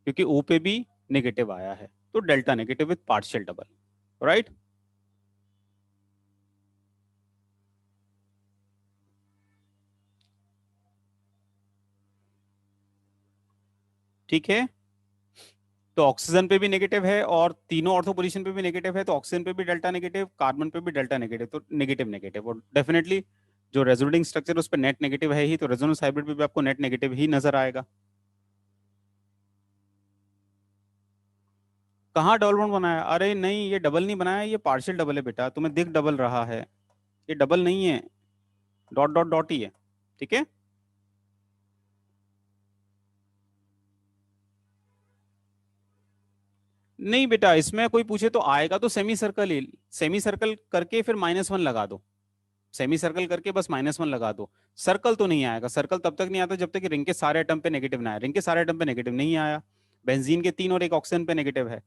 क्योंकि ओ पे भी नेगेटिव आया है, तो delta negative with partial double, right. ठीक है, तो ऑक्सीजन पे भी नेगेटिव है और तीनों ऑर्थो पोजीशन पे भी नेगेटिव है, तो ऑक्सीजन पे भी डेल्टा नेगेटिव, कार्बन पे भी डेल्टा नेगेटिव, तो नेगेटिव नेगेटिव, और डेफिनेटली जो रेजोनेटिंग स्ट्रक्चर उस पर नेट नेगेटिव है ही, तो रेजोनेंस हाइब्रिड पे भी आपको नेट नेगेटिव ही नजर आएगा। कहाँ डबल बॉन्ड बनाया? अरे नहीं, ये डबल नहीं बनाया, ये पार्शियल डबल है बेटा, तुम्हें दिख डबल रहा है, ये डबल नहीं है, डॉट डॉट डॉट ही है। ठीक है, नहीं बेटा, इसमें कोई पूछे तो आएगा तो सेमी सर्कल ही, सेमी सर्कल करके फिर -1 लगा दो, सेमी सर्कल करके बस -1 लगा दो। सर्कल तो नहीं आएगा, सर्कल तब तक नहीं आता जब तक कि रिंग के सारे एटम पे नेगेटिव ना आए, रिंग के सारे एटम पे नेगेटिव नहीं आया, बेंजीन के 3 और एक ऑक्सीजन पे नेगेटिव है,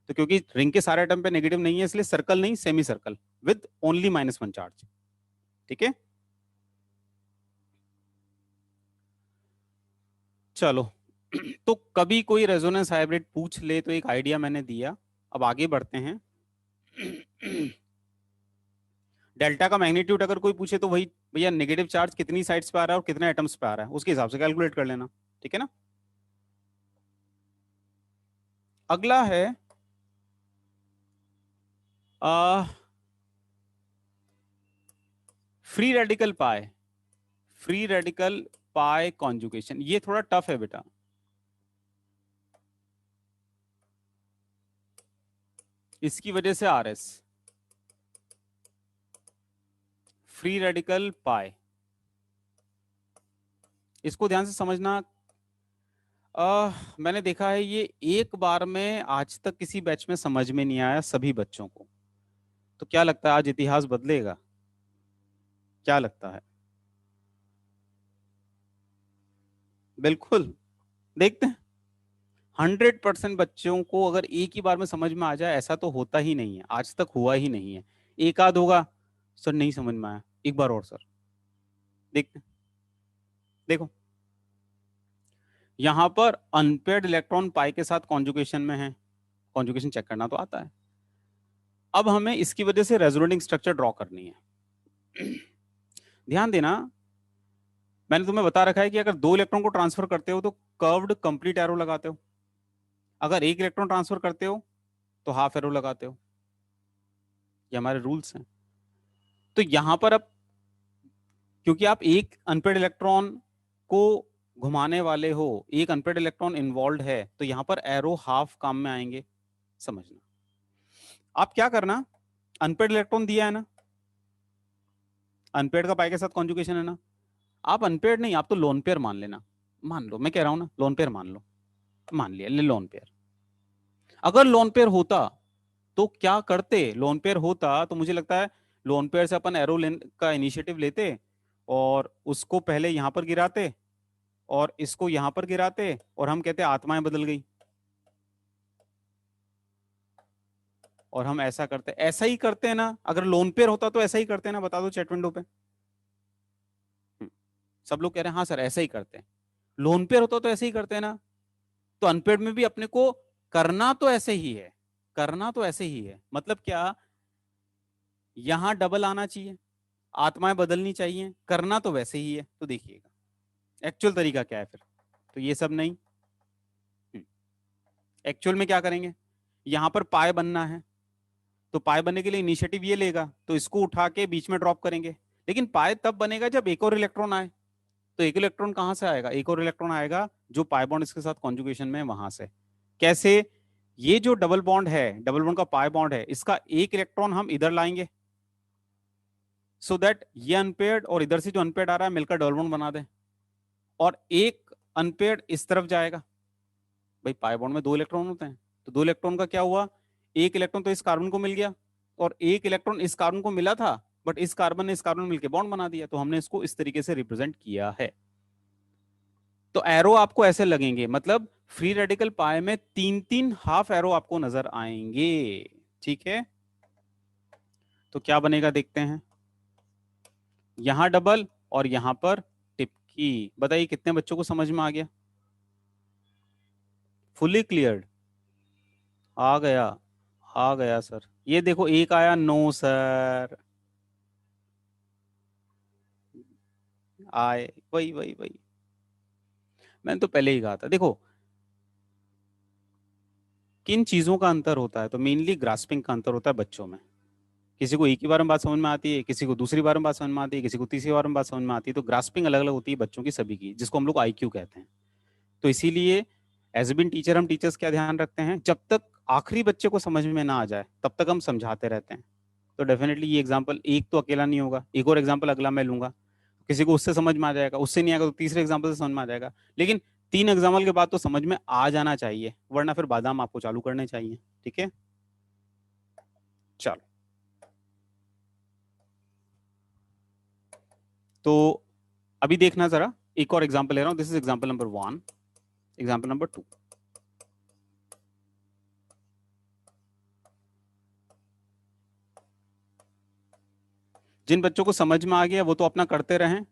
तो क्योंकि रिंग के सारे एटम पे नेगेटिव नहीं है इसलिए सर्कल नहीं, semi circle with only -1 charge. ठीक है, चलो तो कभी कोई रेजोनेंस हाइब्रिड पूछ ले तो एक आइडिया मैंने दिया, अब आगे बढ़ते हैं। डेल्टा का मैग्नीट्यूड अगर कोई पूछे तो वही, भैया नेगेटिव चार्ज कितनी साइड्स पे आ रहा है और कितने एटम्स पे आ रहा है, उसके हिसाब से कैलकुलेट कर लेना। ठीक है ना। अगला है फ्री रेडिकल पाए, फ्री रेडिकल पाई कॉन्जुगेशन, ये थोड़ा टफ है बेटा। इसकी वजह से RS, फ्री रेडिकल पाई, इसको ध्यान से समझना। मैंने देखा है ये एक बार में आज तक किसी बैच में समझ में नहीं आया सभी बच्चों को। तो क्या लगता है आज इतिहास बदलेगा? क्या लगता है? बिल्कुल, देखते हैं। 100% बच्चों को अगर एक ही बार में समझ में आ जाए, ऐसा तो होता ही नहीं है, आज तक हुआ ही नहीं है। एक आध होगा, सर नहीं समझ में आया, एक बार और सर। देखते हैं। देखो यहां पर अनपेयर्ड इलेक्ट्रॉन पाई के साथ कॉन्जुगेशन में है, कॉन्जुगेशन चेक करना तो आता है। अब हमें इसकी वजह से रेजोनेटिंग स्ट्रक्चर ड्रॉ करनी है। ध्यान देना, मैंने तुम्हें बता रखा है कि अगर 2 इलेक्ट्रॉन को ट्रांसफर करते हो तो कर्व्ड कंप्लीट एरो लगाते हो, अगर 1 इलेक्ट्रॉन ट्रांसफर करते हो तो हाफ एरो लगाते हो। ये हमारे रूल्स हैं। तो यहां पर अब क्योंकि आप एक अनपेड इलेक्ट्रॉन को घुमाने वाले हो, एक अनपेड इलेक्ट्रॉन इन्वॉल्व है, तो यहां पर एरो हाफ काम में आएंगे। समझना, आप क्या करना, अनपेड इलेक्ट्रॉन दिया है ना, अनपेड का पाई के साथ कॉन्जुगेशन है ना, आप अनपेड नहीं, आप तो लोन पेयर मान लेना। मान लो, मैं कह रहा हूं ना लोन पेयर मान लो, मान लिया, ले लोन पेयर। अगर लोन पेयर होता तो क्या करते, लोन पेयर होता तो मुझे लगता है लोन पेयर से अपन एरो लेन का इनिशिएटिव लेते और उसको पहले यहां पर गिराते और इसको यहां पर गिराते और हम कहते आत्माएं बदल गई, और हम ऐसा करते, ऐसा ही करते हैं ना। अगर लोन पेयर होता तो ऐसा ही करते हैं ना, बता दो चैट विंडो पे। सब लोग कह रहे हैं हाँ सर ऐसा ही करते हैं। लोन पेयर होता तो ऐसे ही करते हैं ना। तो अनपेड में भी अपने को करना तो ऐसे ही है, करना तो ऐसे ही है, मतलब क्या, यहां डबल आना चाहिए, आत्माएं बदलनी चाहिए, करना तो वैसे ही है। तो देखिएगा एक्चुअल तरीका क्या है फिर। तो ये सब नहीं, एक्चुअल में क्या करेंगे, यहां पर पाए बनना है, तो पाए बनने के लिए इनिशिएटिव ये लेगा, तो इसको उठा के बीच में ड्रॉप करेंगे। लेकिन पाए तब बनेगा जब एक और इलेक्ट्रॉन आए। तो एक इलेक्ट्रॉन कहां से आएगा, एक और इलेक्ट्रॉन आएगा जो पाई बॉन्ड इसके साथ कॉन्जुगेशन में है वहां से। कैसे, ये जो डबल बॉन्ड है, डबल बॉन्ड का पाई बॉन्ड है, इसका एक इलेक्ट्रॉन हम इधर लाएंगे, सो दैट ये अनपेयर्ड और इधर से जो अनपेयर्ड आ रहा है मिलकर डबल बॉन्ड बना दे, और एक अनपेयर्ड इस तरफ जाएगा। भाई पाई बॉन्ड में 2 इलेक्ट्रॉन होते हैं, तो 2 इलेक्ट्रॉन का क्या हुआ, एक इलेक्ट्रॉन तो इस कार्बन को मिल गया और एक इलेक्ट्रॉन इस कार्बन को मिला था, बट इस कार्बन ने इस कार्बन मिलकर बॉन्ड बना दिया, तो हमने इसको इस तरीके से रिप्रेजेंट किया है। तो एरो आपको ऐसे लगेंगे, मतलब फ्री रेडिकल पाए में 3-3 हाफ एरो आपको नजर आएंगे। ठीक है, तो क्या बनेगा देखते हैं, यहां डबल और यहां पर टिपकी। बताइए कितने बच्चों को समझ में आ गया, फुली क्लियर्ड? आ गया, आ गया सर। ये देखो एक आया, नो सर, आए, वही वही वही, मैंने तो पहले ही कहा था। देखो किन चीजों का अंतर होता है, तो मेनली ग्रास्पिंग का अंतर होता है बच्चों में। किसी को एक ही बार में बात समझ में आती है, किसी को दूसरी बार में बात समझ में आती है, किसी को तीसरी बार में बात समझ में आती है। तो ग्रास्पिंग अलग अलग होती है बच्चों की सभी की, जिसको हम लोग IQ कहते हैं। तो इसीलिए एज बिन टीचर, हम टीचर्स क्या ध्यान रखते हैं, जब तक आखिरी बच्चे को समझ में ना आ जाए तब तक हम समझाते रहते हैं। तो डेफिनेटली ये एग्जाम्पल एक तो अकेला नहीं होगा, एक और एग्जाम्पल अगला मैं लूंगा, किसी को उससे समझ में आ जाएगा, उससे नहीं आएगा तो तीसरे एग्जाम्पल से समझ में आ जाएगा। लेकिन 3 एग्जाम्पल के बाद तो समझ में आ जाना चाहिए, वरना फिर बादाम आपको चालू करने चाहिए। ठीक है, चलो। तो अभी देखना जरा, एक और एग्जाम्पल ले रहा हूं, this is example number 1, example number 2। जिन बच्चों को समझ में आ गया वो तो अपना करते रहें,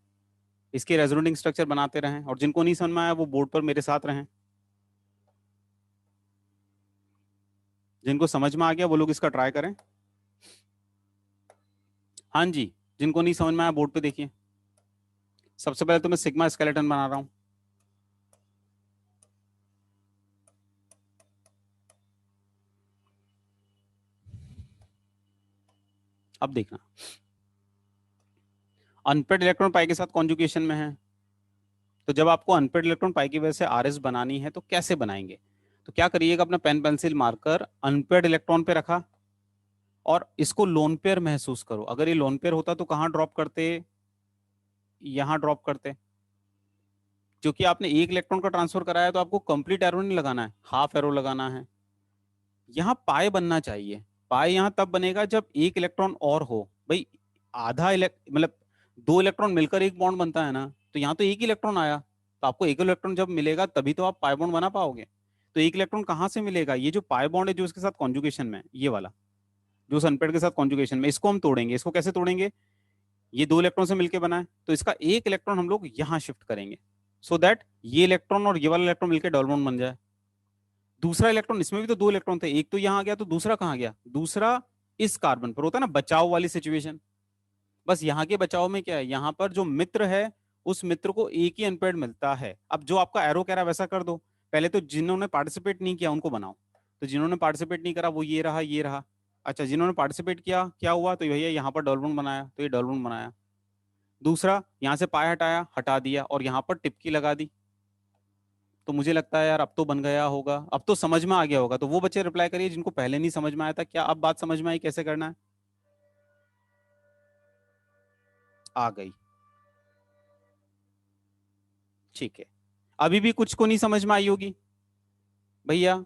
इसके रेजोनेटिंग स्ट्रक्चर बनाते रहें, और जिनको नहीं समझ में आया वो बोर्ड पर मेरे साथ रहें। जिनको समझ में आ गया वो लोग इसका ट्राई करें। हाँ जी, जिनको नहीं समझ में आया बोर्ड पे देखिए। सबसे पहले तो मैं सिग्मा स्केलेटन बना रहा हूं। अब देखना, अनपेड इलेक्ट्रॉन पाई के साथ कॉन्जुगेशन में है, तो जब आपको अनपेड इलेक्ट्रॉन पाई की वजह से आरएस बनानी है तो कैसे बनाएंगे? तो क्या करिएगा, अपना pen pencil marker unpaired electron पे रखा और इसको लोन पेयर महसूस करो। अगर ये लोन पेयर होता तो कहाँ ड्रॉप करते? यहाँ ड्रॉप करते। क्योंकि आपने एक इलेक्ट्रॉन का ट्रांसफर कराया तो आपको कंप्लीट एरो नहीं लगाना है, हाफ एरो लगाना है। यहाँ पाए बनना चाहिए। पाए यहाँ तब बनेगा जब एक इलेक्ट्रॉन और हो। भाई आधा मतलब दो इलेक्ट्रॉन मिलकर एक बॉन्ड बनता है ना, तो यहाँ तो एक इलेक्ट्रॉन आया, तो आपको एक इलेक्ट्रॉन जब मिलेगा तभी तो आप पाई बॉन्ड बना पाओगे। तो एक इलेक्ट्रॉन कहाँ से मिलेगा? ये जो पाई बॉन्ड है जो इसके साथ कॉन्जुगेशन में है, ये वाला जो सनपेड के साथ कॉन्जुगेशन में, इसको हम तोड़ेंगे। इसको कैसे तोड़ेंगे? ये दो इलेक्ट्रॉन से मिलकर बना है, तो इसका एक इलेक्ट्रॉन हम लोग यहाँ शिफ्ट करेंगे सो दैट ये इलेक्ट्रॉन और ये वाला इलेक्ट्रॉन मिलकर डबल बॉन्ड बन जाए। दूसरा इलेक्ट्रॉन, इसमें भी तो दो इलेक्ट्रॉन थे, एक तो यहाँ गया तो दूसरा कहाँ गया? दूसरा इस कार्बन पर। होता है ना बचाव वाली सिचुएशन। बस यहाँ के बचाव में क्या है, यहाँ पर जो मित्र है उस मित्र को एक ही अनपेयर्ड मिलता है। अब जो आपका एरो कह रहा है वैसा कर दो। पहले तो जिन्होंने पार्टिसिपेट नहीं किया उनको बनाओ। तो जिन्होंने पार्टिसिपेट नहीं करा वो ये रहा, ये रहा। अच्छा, जिन्होंने पार्टिसिपेट किया क्या हुआ? तो भैया यहाँ पर डबल बॉन्ड बनाया, तो ये डबल बॉन्ड बनाया। दूसरा, यहाँ से पाया हटाया, हटा दिया और यहाँ पर टिपकी लगा दी। तो मुझे लगता है यार अब तो बन गया होगा, अब तो समझ में आ गया होगा। तो वो बच्चे रिप्लाई करिए जिनको पहले नहीं समझ में आया था, क्या अब बात समझ में आई कैसे करना है? आ गई। ठीक है। अभी भी कुछ को नहीं समझ में आई होगी भैया,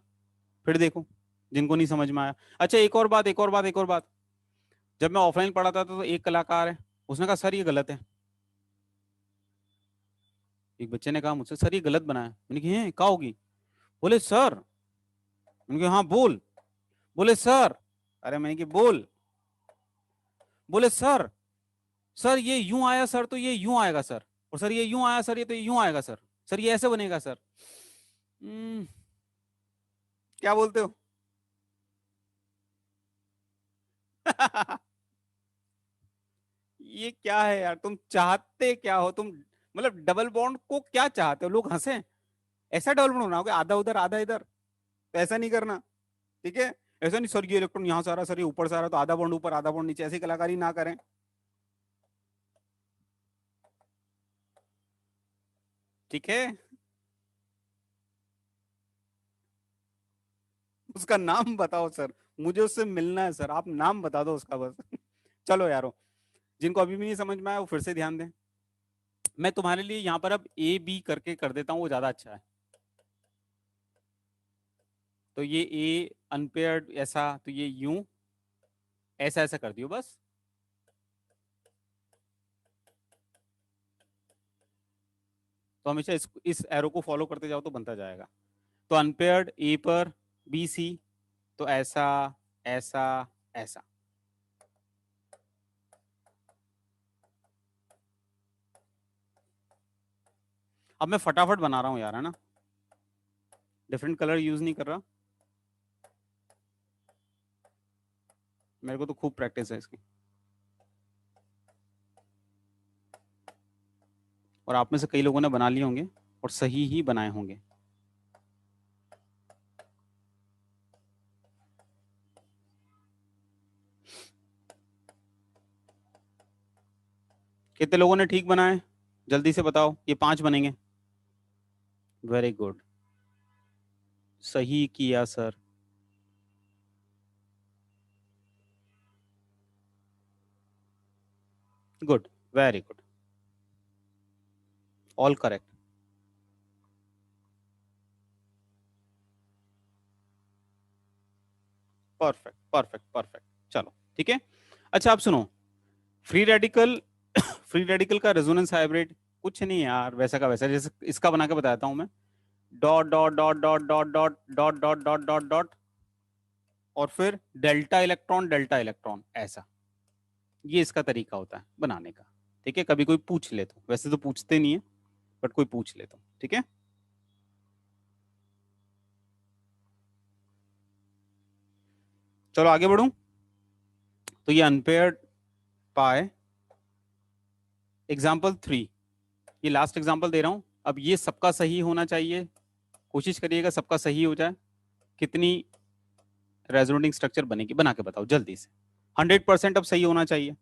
फिर देखो जिनको नहीं समझ में आया। अच्छा, एक और बात, एक और बात, एक और बात। जब मैं ऑफलाइन पढ़ाता था तो एक कलाकार है, उसने कहा सर ये गलत है। एक बच्चे ने कहा मुझसे सर ये गलत बनाया। मैंने कहा "हैं, कहा होगी?" बोले सर। मैंने कहा हाँ बोल। बोले सर। अरे मैंने कहा बोल। बोले सर, सर ये यूं आया सर तो ये यूं आएगा सर, और सर ये यूं आया सर ये तो ये यूं आएगा सर, सर ये ऐसे बनेगा सर। हम्म, क्या बोलते हो? ये क्या है यार, तुम चाहते क्या हो तुम? मतलब डबल बॉन्ड को क्या चाहते हो? लोग हंसे? ऐसा डबल बॉन्ड बनाओगे आधा उधर आधा इधर? तो ऐसा नहीं करना, ठीक है? ऐसा नहीं सर ये इलेक्ट्रॉन यहाँ से आ रहा, सर ये ऊपर से आ रहा, तो आधा बॉन्ड ऊपर आधा बॉन्ड नीचे, ऐसी कलाकारी ना करें, ठीक है? उसका नाम बताओ सर, मुझे उससे मिलना है सर, आप नाम बता दो उसका बस। चलो यारो, जिनको अभी भी नहीं समझ में आया वो फिर से ध्यान दें। मैं तुम्हारे लिए यहाँ पर अब ए बी करके कर देता हूँ, वो ज्यादा अच्छा है। तो ये ए अनपेयर्ड ऐसा, तो ये यूं ऐसा ऐसा कर दियो बस। तो हमेशा इस एरो को फॉलो करते जाओ तो बनता जाएगा। तो अनपेयर्ड ए पर बी सी, तो ऐसा ऐसा ऐसा। अब मैं फटाफट बना रहा हूँ यार, है ना? डिफरेंट कलर यूज नहीं कर रहा, मेरे को तो खूब प्रैक्टिस है इसकी। और आप में से कई लोगों ने बना लिए होंगे और सही ही बनाए होंगे। कितने लोगों ने ठीक बनाए? जल्दी से बताओ, ये 5 बनेंगे। वेरी गुड, सही किया sir. Good, very good, all correct. Perfect perfect perfect. चलो ठीक है। अच्छा आप सुनो, फ्री रेडिकल फ्री रेडिकल का रेजोनेंस हाइब्रिड कुछ नहीं यार, वैसा का वैसा, जैसे इसका बना के बताता हूं मैं। Dot dot dot dot dot dot dot dot dot dot dot, और फिर डेल्टा इलेक्ट्रॉन ऐसा। ये इसका तरीका होता है बनाने का। ठीक है, कभी कोई पूछ ले तो, वैसे तो पूछते नहीं है, बट कोई पूछ ले तो, ठीक है। चलो आगे बढ़ूं। तो ये अनपेयर्ड पाए, एग्जाम्पल 3, ये लास्ट एग्जाम्पल दे रहा हूं। अब ये सबका सही होना चाहिए, कोशिश करिएगा सबका सही हो जाए। कितनी रेजोनेटिंग स्ट्रक्चर बनेगी बना के बताओ जल्दी से। 100% अब सही होना चाहिए।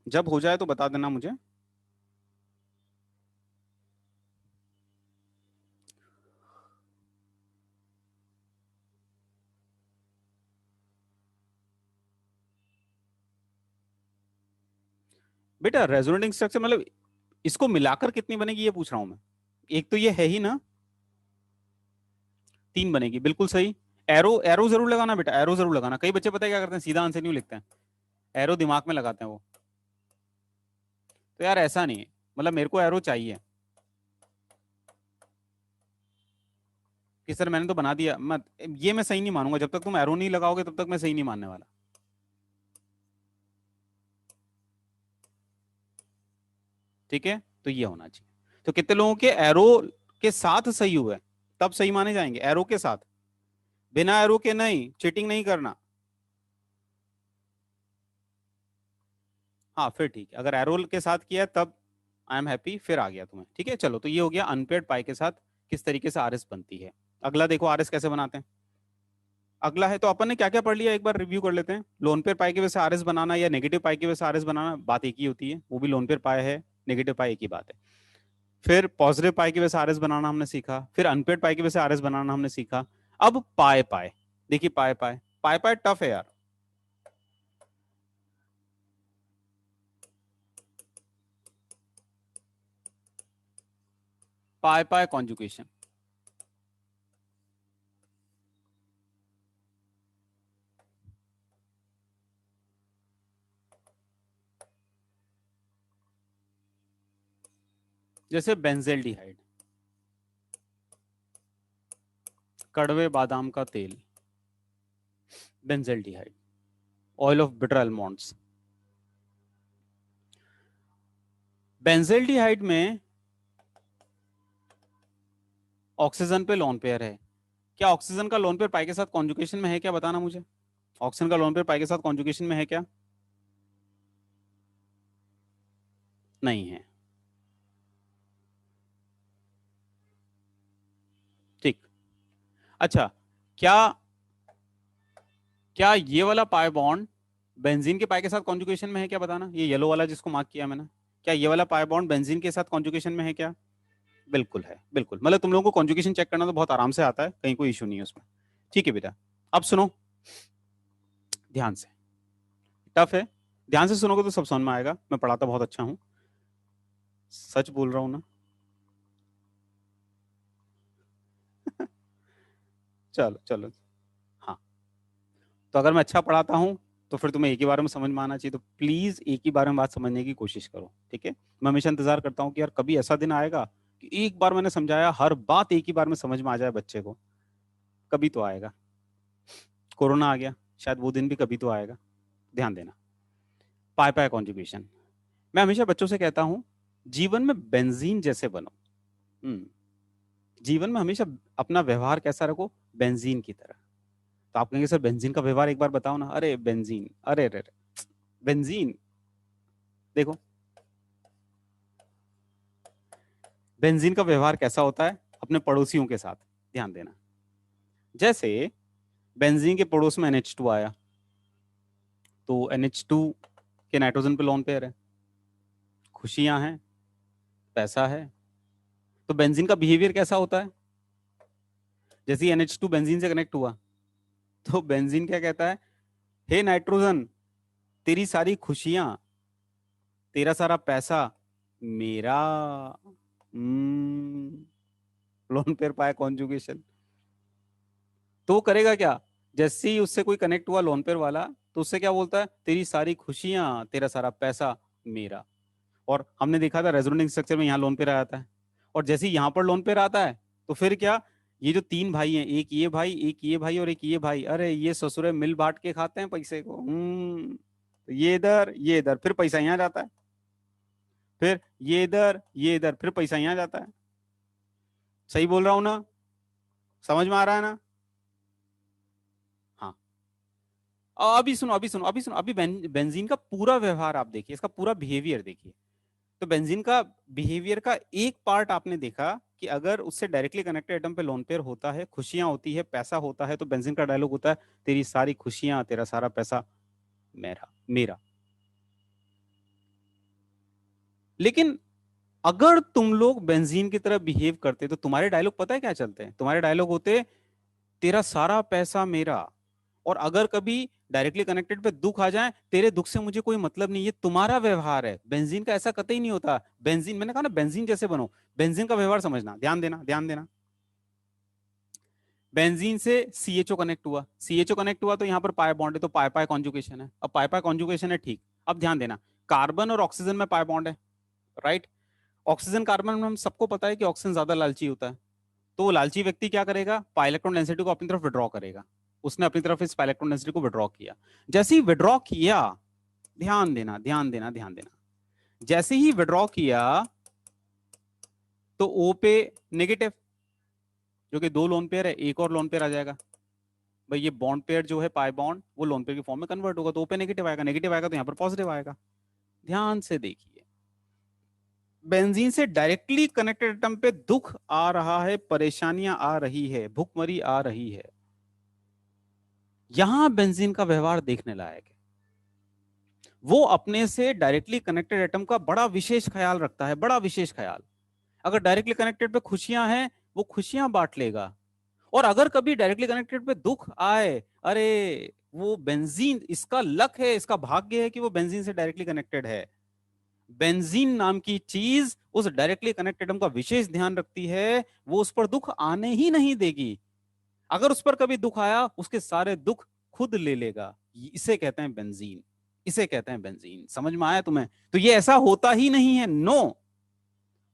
जब हो जाए तो बता देना मुझे। बेटा रेजोनेटिंग स्ट्रक्चर मतलब इसको मिलाकर कितनी बनेगी ये पूछ रहा हूं मैं। एक तो ये है ही ना, 3 बनेगी, बिल्कुल सही। एरो, एरो जरूर लगाना बेटा, एरो जरूर लगाना। कई बच्चे पता है क्या करते हैं, सीधा आंसर नहीं लिखते हैं, एरो दिमाग में लगाते हैं वो। तो यार ऐसा नहीं है, मतलब मेरे को एरो चाहिए कि सर मैंने तो बना दिया मत, ये मैं सही नहीं मानूंगा जब तक तुम एरो नहीं लगाओगे, तब तक मैं सही नहीं मानने वाला। ठीक है, तो ये होना चाहिए। तो कितने लोगों के एरो के साथ सही हुए, तब सही माने जाएंगे, एरो के साथ, बिना एरो के नहीं, चीटिंग नहीं करना। हाँ फिर ठीक है, अगर एरो के साथ किया है तब आई एम हैप्पी, फिर आ गया तुम्हें। ठीक है चलो, तो ये हो गया अनपेयर्ड पाई के साथ किस तरीके से आरएस बनती है। अगला देखो आरएस कैसे बनाते हैं। अगला है, तो अपन ने क्या क्या पढ़ लिया एक बार रिव्यू कर लेते हैं। लोन पेयर पाई की वजह से आरएस बनाना या नेगेटिव पाई की वजह से आरएस बनाना, बात एक ही होती है, वो भी लोन पेयर पाई है, नेगेटिव पाई एक ही बात है। फिर पॉजिटिव पाई की वजह से आरएस बनाना हमने सीखा, फिर अनपेड पाई की वजह से आरएस बनाना हमने सीखा। अब पाए पाए, देखिए पाए पाए, पाए पाए टफ है यार। पाए पाए कॉन्जुगेशन, जैसे बेंजेल्डिहाइड, कड़वे बादाम का तेल, benzaldehyde, oil of bitter almonds. Benzaldehyde में ऑक्सीजन पे लोन पेयर है। क्या ऑक्सीजन का लोन पेयर पाई के साथ कॉन्जुगेशन में है क्या, बताना मुझे। ऑक्सीजन का लोन पेयर पाई के साथ कॉन्जुगेशन में है क्या? नहीं है। ठीक। अच्छा, क्या क्या ये वाला पाई बॉन्ड बेंजीन के पाई के साथ कॉन्जुगेशन में है क्या, बताना। ये येलो वाला जिसको मार्क किया मैंने, क्या ये वाला पाई बॉन्ड बेंजीन के साथ कॉन्जुगेशन में है क्या? बिल्कुल है, बिल्कुल। मतलब तुम लोगों को कॉन्जुगेशन चेक करना तो बहुत आराम से आता है, कहीं कोई इशू नहीं है उसमें। ठीक है बेटा, अब सुनो ध्यान से, टफ है, ध्यान से सुनोगे तो सब समझ में आएगा, मैं पढ़ाता बहुत अच्छा हूँ, सच बोल रहा हूँ ना। चलो चलो, हाँ, तो अगर मैं अच्छा पढ़ाता हूँ तो फिर तुम्हें एक ही बार में समझ में आना चाहिए, तो प्लीज एक ही बार में बात समझने की कोशिश करो, ठीक है। मैं हमेशा इंतजार करता हूँ कि यार कभी ऐसा दिन आएगा कि एक बार मैंने समझाया, हर बात एक ही बार में समझ में आ जाए बच्चे को, कभी तो आएगा। कोरोना आ गया, शायद वो दिन भी कभी तो आएगा। ध्यान देना, पाई पाई कॉन्जुगेशन। मैं हमेशा बच्चों से कहता हूँ, जीवन में बेंजीन जैसे बनो। हम्म, जीवन में हमेशा अपना व्यवहार कैसा रखो, बेंजीन की तरह। तो आप कहेंगे सर बेंजीन का व्यवहार एक बार बताओ ना, अरे बेंजीन, अरे अरे बेंजीन, देखो बेंजीन का व्यवहार कैसा होता है अपने पड़ोसियों के साथ, ध्यान देना। जैसे बेंजीन के पड़ोस में NH2 आया, तो NH2 के नाइट्रोजन पे लोन पेयर है, खुशियां हैं, पैसा है। तो बेंजीन का बिहेवियर कैसा होता है, जैसे NH2 बेंजीन से कनेक्ट हुआ, तो बेंजीन क्या कहता है, हे नाइट्रोजन, तेरी सारी खुशियां, तेरा सारा पैसा मेरा। लोन पेयर पाया कॉन्जुगेशन। तो वो करेगा क्या, जैसे ही उससे कोई कनेक्ट हुआ लोन पेयर वाला, तो उससे क्या बोलता है, तेरी सारी खुशियां, तेरा सारा पैसा मेरा। और हमने देखा था रेजोनेटिंग स्ट्रक्चर में यहाँ लोन पेयर आता है, और जैसे ही यहाँ पर लोन पेयर आता है, तो फिर क्या, ये जो 3 भाई हैं, एक ये भाई, एक ये भाई और एक ये भाई, अरे ये ससुरे मिल बांट के खाते हैं पैसे को। तो ये इधर, ये इधर, फिर पैसा यहाँ जाता है, फिर ये इधर, ये इधर, फिर पैसा यहाँ जाता है। सही बोल रहा हूं ना, समझ में आ रहा है ना। हाँ, अभी सुनो, अभी सुनो, अभी सुनो, अभी बेंजीन का पूरा व्यवहार आप देखिए, इसका पूरा बिहेवियर देखिए। तो बेंजीन का बिहेवियर का एक पार्ट आपने देखा कि अगर उससे डायरेक्टली कनेक्टेड एटम पे लोन पेयर होता है, खुशियां होती है, पैसा होता है, तो बेंजीन का डायलॉग होता है, तेरी सारी खुशियां, तेरा सारा पैसा मेरा मेरा। लेकिन अगर तुम लोग बेंजीन की तरह बिहेव करते तो तुम्हारे डायलॉग पता है क्या चलते हैं? तुम्हारे डायलॉग होते, तेरा सारा पैसा मेरा, और अगर कभी डायरेक्टली कनेक्टेड पे दुख आ जाए, तेरे दुख से मुझे कोई मतलब नहीं, ये तुम्हारा व्यवहार है। बेंजीन का ऐसा कतई नहीं होता। बेंजीन, मैंने कहा ना, बेंजीन जैसे बनो। बेंजीन का व्यवहार समझना, ध्यान देना, ध्यान देना। बेंजीन से सीएचओ कनेक्ट हुआ, सीएचओ कनेक्ट हुआ तो यहाँ पर पाई बॉन्ड है, तो पाई पाई कॉन्जुगेशन है। अब पाई पाई कॉन्जुगेशन है, ठीक। अब ध्यान देना, कार्बन और ऑक्सीजन में पाई बॉन्ड है, राइट। ऑक्सीजन कार्बन में हम सबको पता है कि ऑक्सीजन ज्यादा लालची होता है। तो वो लालची व्यक्ति क्या करेगा? पाई इलेक्ट्रॉन डेंसिटी को अपनी तरफ विड्रॉ करेगा। उसने अपनी तरफ इस पाई इलेक्ट्रॉन डेंसिटी को विड्रॉ किया। जैसे ही विड्रॉ किया, ध्यान देना, ध्यान देना, ध्यान देना, जैसे ही विड्रॉ किया तो ओ पे नेगेटिव, जो कि 2 लोन पेयर है, एक और लोन पेयर आ जाएगा। भाई ये बॉन्ड पेयर जो है पाई बॉन्ड, वो लोन पेयर की फॉर्म में कन्वर्ट होगा, तो ओ पे नेगेटिव आएगा, नेगेटिव आएगा तो यहाँ पर पॉजिटिव आएगा। ध्यान से देखिए, बेंजीन से डायरेक्टली कनेक्टेड एटम पे दुख आ रहा है, परेशानियां आ रही है, भुखमरी आ रही है। यहां बेंजीन का व्यवहार देखने लायक है। वो अपने से डायरेक्टली कनेक्टेड एटम का बड़ा विशेष ख्याल रखता है, बड़ा विशेष ख्याल। अगर डायरेक्टली कनेक्टेड पे खुशियां हैं, वो खुशियां बांट लेगा। और अगर कभी डायरेक्टली कनेक्टेड पे दुख आए, अरे, वो बेंजीन, इसका लक है, इसका भाग्य है कि वो बेंजीन से डायरेक्टली कनेक्टेड है। बेंजीन नाम की चीज उस डायरेक्टली कनेक्टेड एटम का विशेष ध्यान रखती है, वो उस पर दुख आने ही नहीं देगी। अगर उस पर कभी दुख आया, उसके सारे दुख खुद ले लेगा। इसे कहते हैं बेंजीन, इसे कहते हैं बेंजीन। समझ में आया तुम्हें? तो ये ऐसा होता ही नहीं है, नो।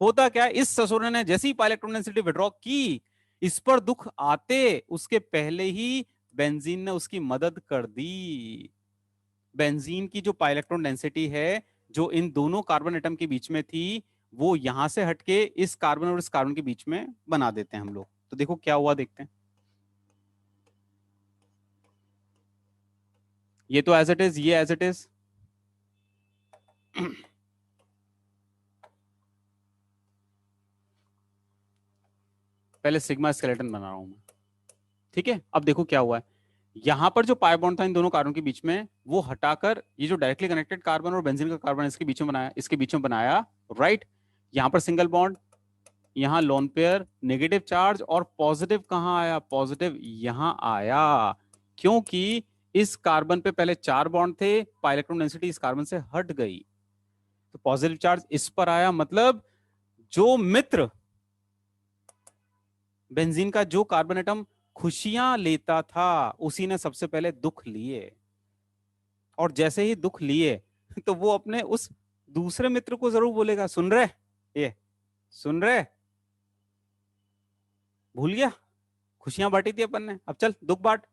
होता क्या है, इस ससुर ने जैसी ही इलेक्ट्रॉन डेंसिटी विड्रॉ की, इस पर दुख आते उसके पहले ही बेंजीन ने उसकी मदद कर दी। बेंजीन की जो इलेक्ट्रॉन डेंसिटी है, जो इन दोनों कार्बन एटम के बीच में थी, वो यहां से हटके इस कार्बन और इस कार्बन के बीच में बना देते हैं हम लोग। तो देखो क्या हुआ, देखते हैं। ये तो एज इट इज, ये एज इट इज। पहले सिग्मा स्केलेटन बना रहा हूं मैं, ठीक है। अब देखो क्या हुआ है, यहां पर जो पाई बॉन्ड था इन दोनों कार्बन के बीच में, वो हटाकर ये जो डायरेक्टली कनेक्टेड कार्बन और बेंजीन का कार्बन इसके बीच में बनाया, इसके बीच में बनाया, राइट। यहां पर सिंगल बॉन्ड, यहां लोन पेयर, नेगेटिव चार्ज, और पॉजिटिव कहां आया? पॉजिटिव यहां आया, क्योंकि इस कार्बन पे पहले 4 बॉन्ड थे, पाई इलेक्ट्रॉन डेंसिटी इस कार्बन से हट गई, तो पॉजिटिव चार्ज इस पर आया। मतलब जो मित्र बेंजीन का, जो कार्बन एटम खुशियां लेता था, उसी ने सबसे पहले दुख लिए। और जैसे ही दुख लिए तो वो अपने उस दूसरे मित्र को जरूर बोलेगा, सुन रहे, ये सुन रहे, भूल गया, खुशियां बांटी थी अपन ने, अब चल दुख बांट।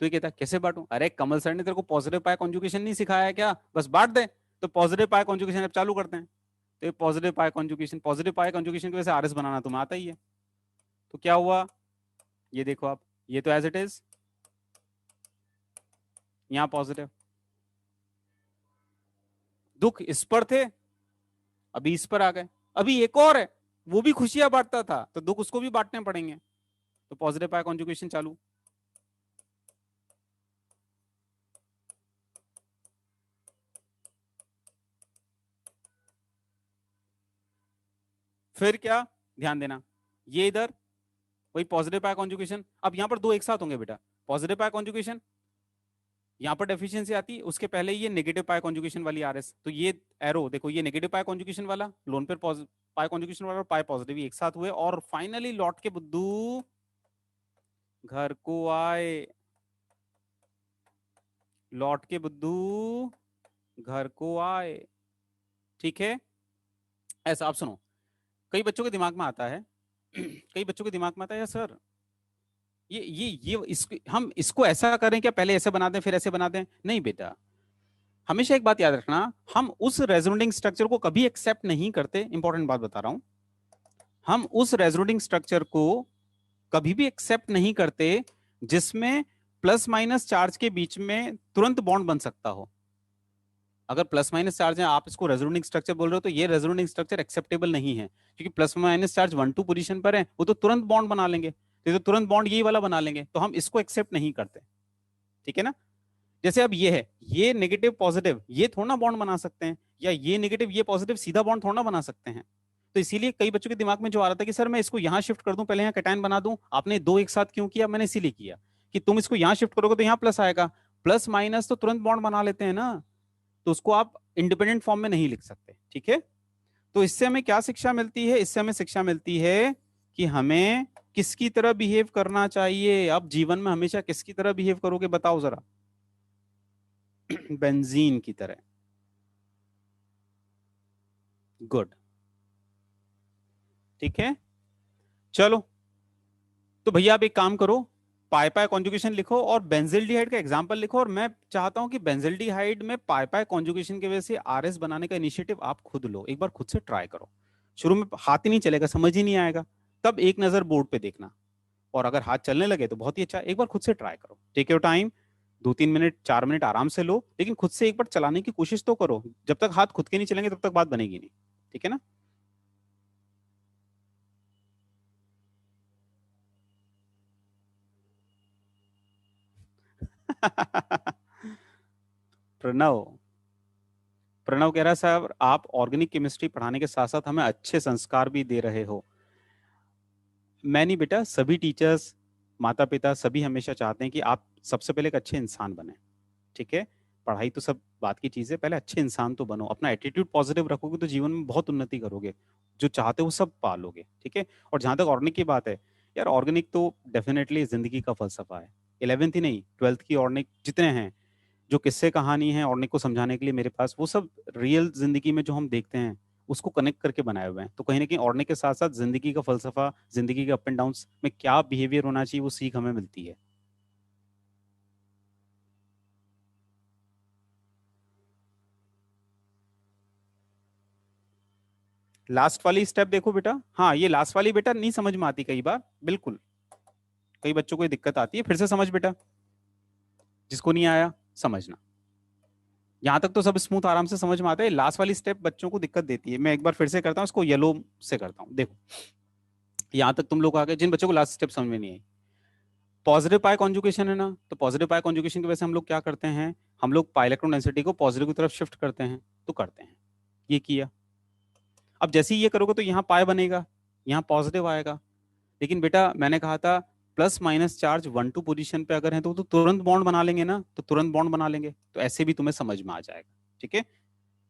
तो ये कहता है, कैसे बांटूं? अरे कमल सर ने तेरे को पॉजिटिव पाई कॉन्जुगेशन नहीं सिखाया है क्या? बस बांट दे। तो पॉजिटिव पाई कॉन्जुगेशन अब चालू करते हैं। तो positive pi conjugation, positive pi conjugation की वजह से आरएस बनाना तुम्हें आता ही है। तो क्या हुआ, ये देखो आप, ये तो एज इट इज, यहां पॉजिटिव, दुख इस पर थे, अभी इस पर आ गए। अभी एक और है, वो भी खुशियां बांटता था, तो दुख उसको भी बांटने पड़ेंगे। तो पॉजिटिव पाई कॉन्जुगेशन चालू। फिर क्या, ध्यान देना, ये इधर वही पॉजिटिव पाई कॉन्जुगेशन। अब यहां पर दो एक साथ होंगे बेटा, पॉजिटिव पाई कॉन्जुगेशन, यहां पर डेफिशिएंसी आती, उसके पहले ये नेगेटिव पाई कॉन्जुगेशन वाली आरएस। तो ये एरो देखो, ये नेगेटिव पाई कॉन्जुगेशन वाला, लोन पर पाई कॉन्जुगेशन वाला, और पाई पॉजिटिव एक साथ हुए, और फाइनली लौट के बुद्धू घर को आए। लौट के बुद्धू घर को आए, ठीक है। ऐसा आप सुनो, कई बच्चों के दिमाग में आता है कई बच्चों के दिमाग में आता है, यार सर, ये हम इसको ऐसा करें क्या, पहले ऐसे बना दें फिर ऐसे बना दें? नहीं बेटा, हमेशा एक बात याद रखना, हम उस रेजोनेटिंग स्ट्रक्चर को कभी एक्सेप्ट नहीं करते। इंपॉर्टेंट बात बता रहा हूं, हम उस रेजोनेटिंग स्ट्रक्चर को कभी भी एक्सेप्ट नहीं करते जिसमें प्लस माइनस चार्ज के बीच में तुरंत बॉन्ड बन सकता हो। अगर प्लस माइनस चार्ज है, आप इसको रेजोनेटिंग स्ट्रक्चर बोल रहे हो, तो ये रेजोनेटिंग स्ट्रक्चर एक्सेप्टेबल नहीं है, क्योंकि प्लस माइनस चार्ज 1 2 पोजीशन पर है, वो तो तुरंत बॉन्ड बना लेंगे, तो तुरंत बॉन्ड यही वाला बना लेंगे, तो हम इसको एक्सेप्ट नहीं करते, ठीक है ना। जैसे अब ये है, ये नेगेटिव पॉजिटिव ये थोड़ा ना बॉन्ड बना सकते हैं, या ये नेगेटिव ये पॉजिटिव सीधा बॉन्ड थोड़ा ना बना सकते हैं। तो इसीलिए कई बच्चों के दिमाग में जो आ रहा था कि सर मैं इसको यहाँ शिफ्ट कर दूं, पहले यहाँ कैटायन बना दूं, आपने दो एक साथ क्यों किया? मैंने इसीलिए किया कि तुम इसको यहाँ शिफ्ट करोगे तो यहाँ प्लस आएगा, प्लस माइनस तो तुरंत बॉन्ड बना लेते हैं ना, तो उसको आप इंडिपेंडेंट फॉर्म में नहीं लिख सकते, ठीक है। तो इससे हमें क्या शिक्षा मिलती है? इससे हमें शिक्षा मिलती है कि हमें किसकी तरह बिहेव करना चाहिए। अब जीवन में हमेशा किसकी तरह बिहेव करोगे बताओ जरा? बेंजीन की तरह। गुड, ठीक है। चलो, तो भैया आप एक काम करो, पाई पाई कॉन्जुगेशन लिखो और बेंजिल्डिहाइड का एग्जांपल लिखो, और मैं चाहता हूं कि बेंजिल्डिहाइड में पाई पाई कॉन्जुगेशन की वजह से आरएस बनाने का इनिशिएटिव आप खुद लो, एक बार खुद से ट्राई करो। शुरू में हाथ ही नहीं चलेगा, समझ ही नहीं आएगा, तब एक नजर बोर्ड पे देखना, और अगर हाथ चलने लगे तो बहुत ही अच्छा, एक बार खुद से ट्राई करो, take your time, 2-3 minute 4 minute आराम से लो, लेकिन खुद से एक बार चलाने की कोशिश तो करो। जब तक हाथ खुद के नहीं चलेंगे तब तक बात बनेगी नहीं, ठीक है ना? प्रणव, प्रणव कह रहा है सर आप ऑर्गेनिक केमिस्ट्री पढ़ाने के साथ साथ हमें अच्छे संस्कार भी दे रहे हो। मैं नहीं बेटा, सभी टीचर्स, माता पिता सभी हमेशा चाहते हैं कि आप सबसे पहले एक अच्छे इंसान बने, ठीक है। पढ़ाई तो सब बात की चीज है, पहले अच्छे इंसान तो बनो, अपना एटीट्यूड पॉजिटिव रखोगे तो जीवन में बहुत उन्नति करोगे, जो चाहते हो वो सब पालोगे, ठीक है। और जहां तक ऑर्गेनिक की बात है, यार ऑर्गेनिक तो डेफिनेटली जिंदगी का फलसफा है। 11th ही नहीं, 12th की ऑर्गेनिक जितने हैं, जो किस्से कहानी है ऑर्निक को समझाने के लिए मेरे पास, वो सब रियल जिंदगी में जो हम देखते हैं उसको कनेक्ट करके बनाए हुए हैं। तो कहीं ना कहीं ऑर्निक के साथ साथ जिंदगी का फलसफा, जिंदगी के अप एंड डाउन में क्या बिहेवियर होना चाहिए वो सीख हमें मिलती है। लास्ट वाली स्टेप देखो बेटा, हाँ ये लास्ट वाली बेटा नहीं समझ में आती कई बार, बिल्कुल, कई बच्चों को ये दिक्कत आती है, फिर से समझ बेटा, जिसको नहीं आया समझना। यहाँ तक तो सब स्मूथ आराम से समझ में आता है, लास्ट वाली स्टेप बच्चों को दिक्कत देती है। मैं एक बार फिर से करता हूँ इसको, येलो से करता हूँ, देखो यहाँ तक तुम लोग आ गए जिन बच्चों को लास्ट स्टेप समझ में नहीं आई। पॉजिटिव पाई कॉन्जुगेशन है ना, तो पॉजिटिव पाई कॉन्जुगेशन की वजह से हम लोग क्या करते हैं, हम लोग पाई इलेक्ट्रॉन डेंसिटी को पॉजिटिव की तरफ शिफ्ट करते हैं, तो करते हैं, ये किया। अब जैसे ही ये करोगे तो यहाँ पाई बनेगा, यहाँ पॉजिटिव आएगा, लेकिन बेटा मैंने कहा था प्लस माइनस चार्ज 1-2 पोजीशन पे अगर है तो तुरंत बॉन्ड बना लेंगे ना, तो तुरंत बॉन्ड बना लेंगे, तो ऐसे भी तुम्हें समझ में आ जाएगा, ठीक है।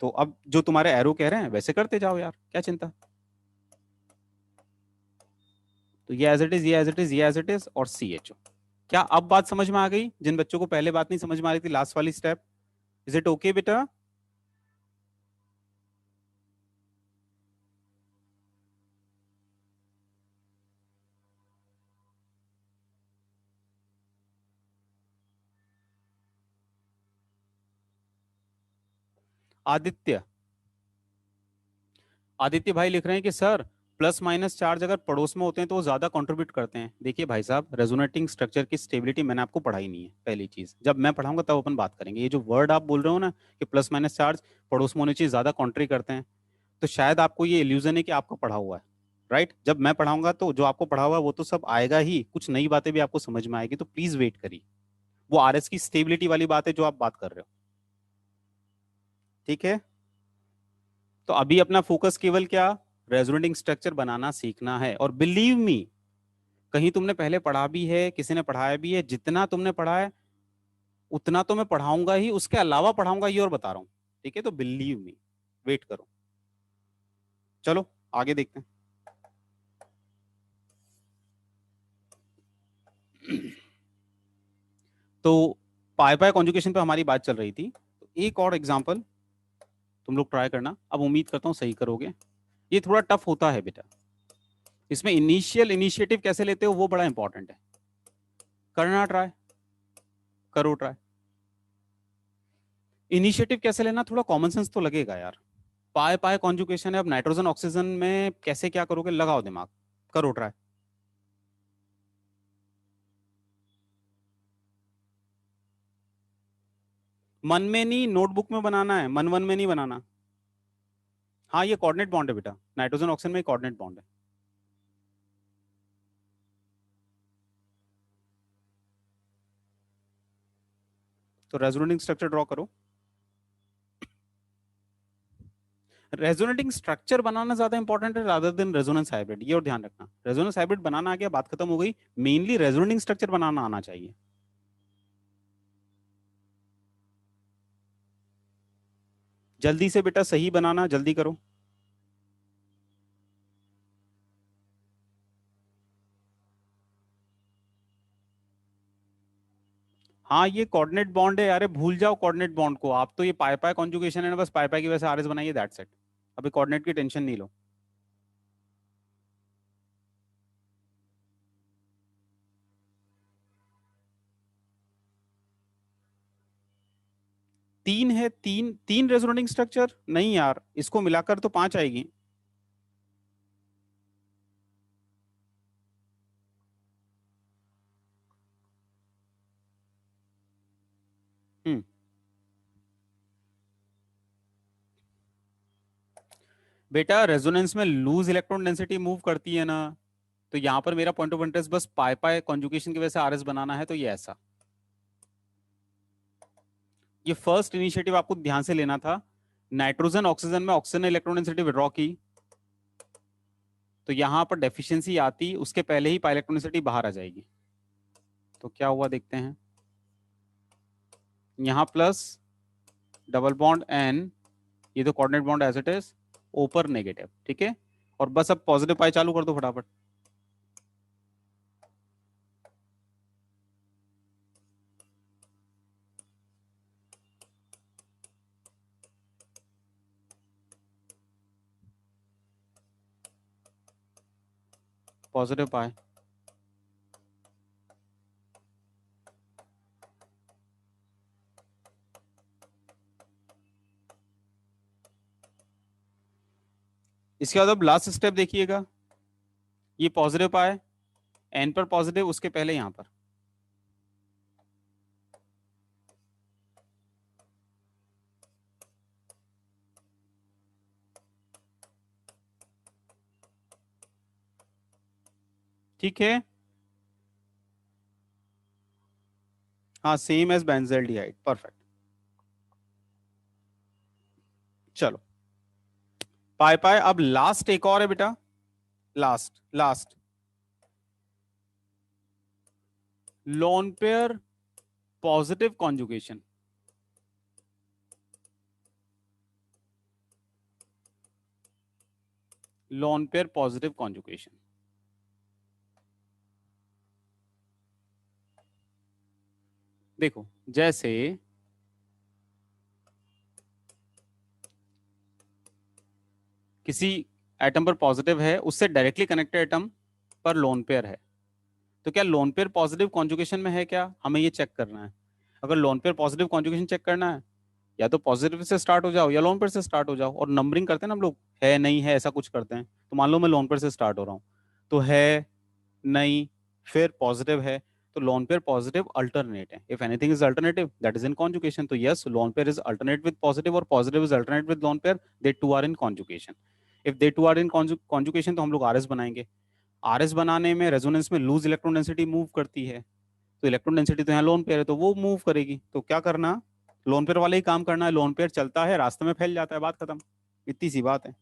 तो अब जो तुम्हारे एरो कह रहे हैं वैसे करते जाओ यार, क्या चिंता। तो ये एज इट इज, ये एज इट इज, ये एज इट इज, और सी एच ओ। क्या अब बात समझ में आ गई जिन बच्चों को पहले बात नहीं समझ में आ रही थी, लास्ट वाली स्टेप? इज इट ओके बेटा? आदित्य, आदित्य भाई लिख रहे हैं कि सर प्लस माइनस चार्ज अगर पड़ोस में होते हैं तो वो ज्यादा कंट्रीब्यूट करते हैं। देखिए भाई साहब, रेजोनेटिंग स्ट्रक्चर की स्टेबिलिटी मैंने आपको पढ़ाई नहीं है, पहली चीज, जब मैं पढ़ाऊंगा तब अपन बात करेंगे। ये जो वर्ड आप बोल रहे हो ना कि प्लस माइनस चार्ज पड़ोस में होने चाहिए, ज्यादा कॉन्ट्री करते हैं, तो शायद आपको ये इल्यूजन है कि आपको पढ़ा हुआ है, राइट। जब मैं पढ़ाऊंगा तो जो आपको पढ़ा हुआ है वो तो सब आएगा ही, कुछ नई बातें भी आपको समझ में आएगी, तो प्लीज वेट करिए। वो आरएस की स्टेबिलिटी वाली बात है जो आप बात कर रहे हो, ठीक है। तो अभी अपना फोकस केवल क्या, रेजोनेटिंग स्ट्रक्चर बनाना सीखना है। और बिलीव मी, कहीं तुमने पहले पढ़ा भी है, किसी ने पढ़ाया भी है, जितना तुमने पढ़ा है उतना तो मैं पढ़ाऊंगा ही, उसके अलावा पढ़ाऊंगा ये और बता रहा हूँ, ठीक है। तो बिलीव मी, वेट करो। चलो आगे देखते हैं। तो पाई पाई कॉन्जुगेशन पे हमारी बात चल रही थी, तो एक और एग्जांपल तुम लोग ट्राई करना, अब उम्मीद करता हूँ सही करोगे। ये थोड़ा टफ होता है बेटा, इसमें इनिशियल इनिशिएटिव कैसे लेते हो वो बड़ा इंपॉर्टेंट है। करना ट्राई, करो ट्राई। इनिशिएटिव कैसे लेना, थोड़ा कॉमन सेंस तो लगेगा यार। पाए पाए कॉन्जुगेशन है, अब नाइट्रोजन ऑक्सीजन में कैसे क्या करोगे, लगाओ दिमाग, करो ट्राई। मन में नहीं, नोटबुक में बनाना है, मन वन में नहीं बनाना। हाँ ये कोऑर्डिनेट बॉन्ड है बेटा, नाइट्रोजन ऑक्सीजन में कोऑर्डिनेट बॉन्ड है। तो रेजोनेटिंग स्ट्रक्चर ड्रॉ करो। रेजोनेटिंग स्ट्रक्चर बनाना ज्यादा इंपॉर्टेंट है रादर देन रेजोनेंस हाइब्रिड, ये और ध्यान रखना। रेजोनेंस हाइब्रिड बनाना आ गया, बात खत्म हो गई। मेनली रेजोनेटिंग स्ट्रक्चर बनाना आना चाहिए। जल्दी से बेटा सही बनाना, जल्दी करो। हाँ ये कोऑर्डिनेट बॉन्ड है यार, भूल जाओ कोऑर्डिनेट बॉन्ड को। आप तो ये पाई पाई कॉन्जुगेशन है ना, बस पाई पाई की वजह से आरएस बनाइए, दैट्स इट। अभी कोऑर्डिनेट की टेंशन नहीं लो। तीन है, तीन तीन रेजोनेटिंग स्ट्रक्चर नहीं यार, इसको मिलाकर तो पांच आएगी। हम्म। बेटा रेजोनेंस में लूज इलेक्ट्रॉन डेंसिटी मूव करती है ना, तो यहाँ पर मेरा पॉइंट ऑफ इंटरेस्ट बस पाई पाई कॉन्जुगेशन की वजह से आरएस बनाना है, तो ये ऐसा। ये फर्स्ट इनिशिएटिव आपको ध्यान से लेना था। नाइट्रोजन ऑक्सीजन में ऑक्सीजन ने इलेक्ट्रॉन डेंसिटी विड्रॉ की, तो यहां पर डेफिशिएंसी आती, उसके पहले ही पाई इलेक्ट्रॉन डेंसिटी बाहर आ जाएगी। तो क्या हुआ देखते हैं। यहाँ प्लस डबल बॉन्ड एन, ये तो coordinate bond as it is, ऊपर नेगेटिव, ठीक है। और बस अब पॉजिटिव पाई चालू कर दो फटाफट। पॉजिटिव पाई। इसके बाद अब लास्ट स्टेप देखिएगा, ये पॉजिटिव पाई, एन पर पॉजिटिव, उसके पहले यहां पर। ठीक है, हाँ सेम एज बेंजल्डिहाइड, परफेक्ट। चलो पाई पाई, अब लास्ट एक और है बेटा, last last loan pair positive conjugation. Loan pair positive conjugation. देखो जैसे किसी एटम पर पॉजिटिव है, उससे डायरेक्टली कनेक्टेड एटम पर लोन पेयर है, तो क्या लोन पेयर पॉजिटिव कॉन्जुगेशन में है क्या, हमें ये चेक करना है। अगर lone pair positive conjugation check करना है, या तो पॉजिटिव से स्टार्ट हो जाओ या लोन पेयर से स्टार्ट हो जाओ, और नंबरिंग करते हैं ना हम लोग, है नहीं है ऐसा कुछ करते हैं। तो मान लो मैं लोन पेयर से स्टार्ट हो रहा हूँ, तो है नहीं फिर पॉजिटिव है, तो लोन पेयर पॉजिटिव अल्टरनेट है। If anything is alternative that is in conjugation, तो yes lone pair is alternate with positive, और positive is alternate with lone pair, they two are in conjugation. If they two are in conjugation तो हम लोग आरएस बनाएंगे। आरएस बनाने में रेजोनेंस में लूज इलेक्ट्रॉन डेंसिटी मूव करती है, तो इलेक्ट्रॉन डेंसिटी तो यहाँ लोन पेयर है तो वो मूव करेगी, तो क्या करना, लोन पेयर वाले ही काम करना है। लोन पेयर चलता है, रास्ते में फैल जाता है, बात खत्म, इतनी सी बात है।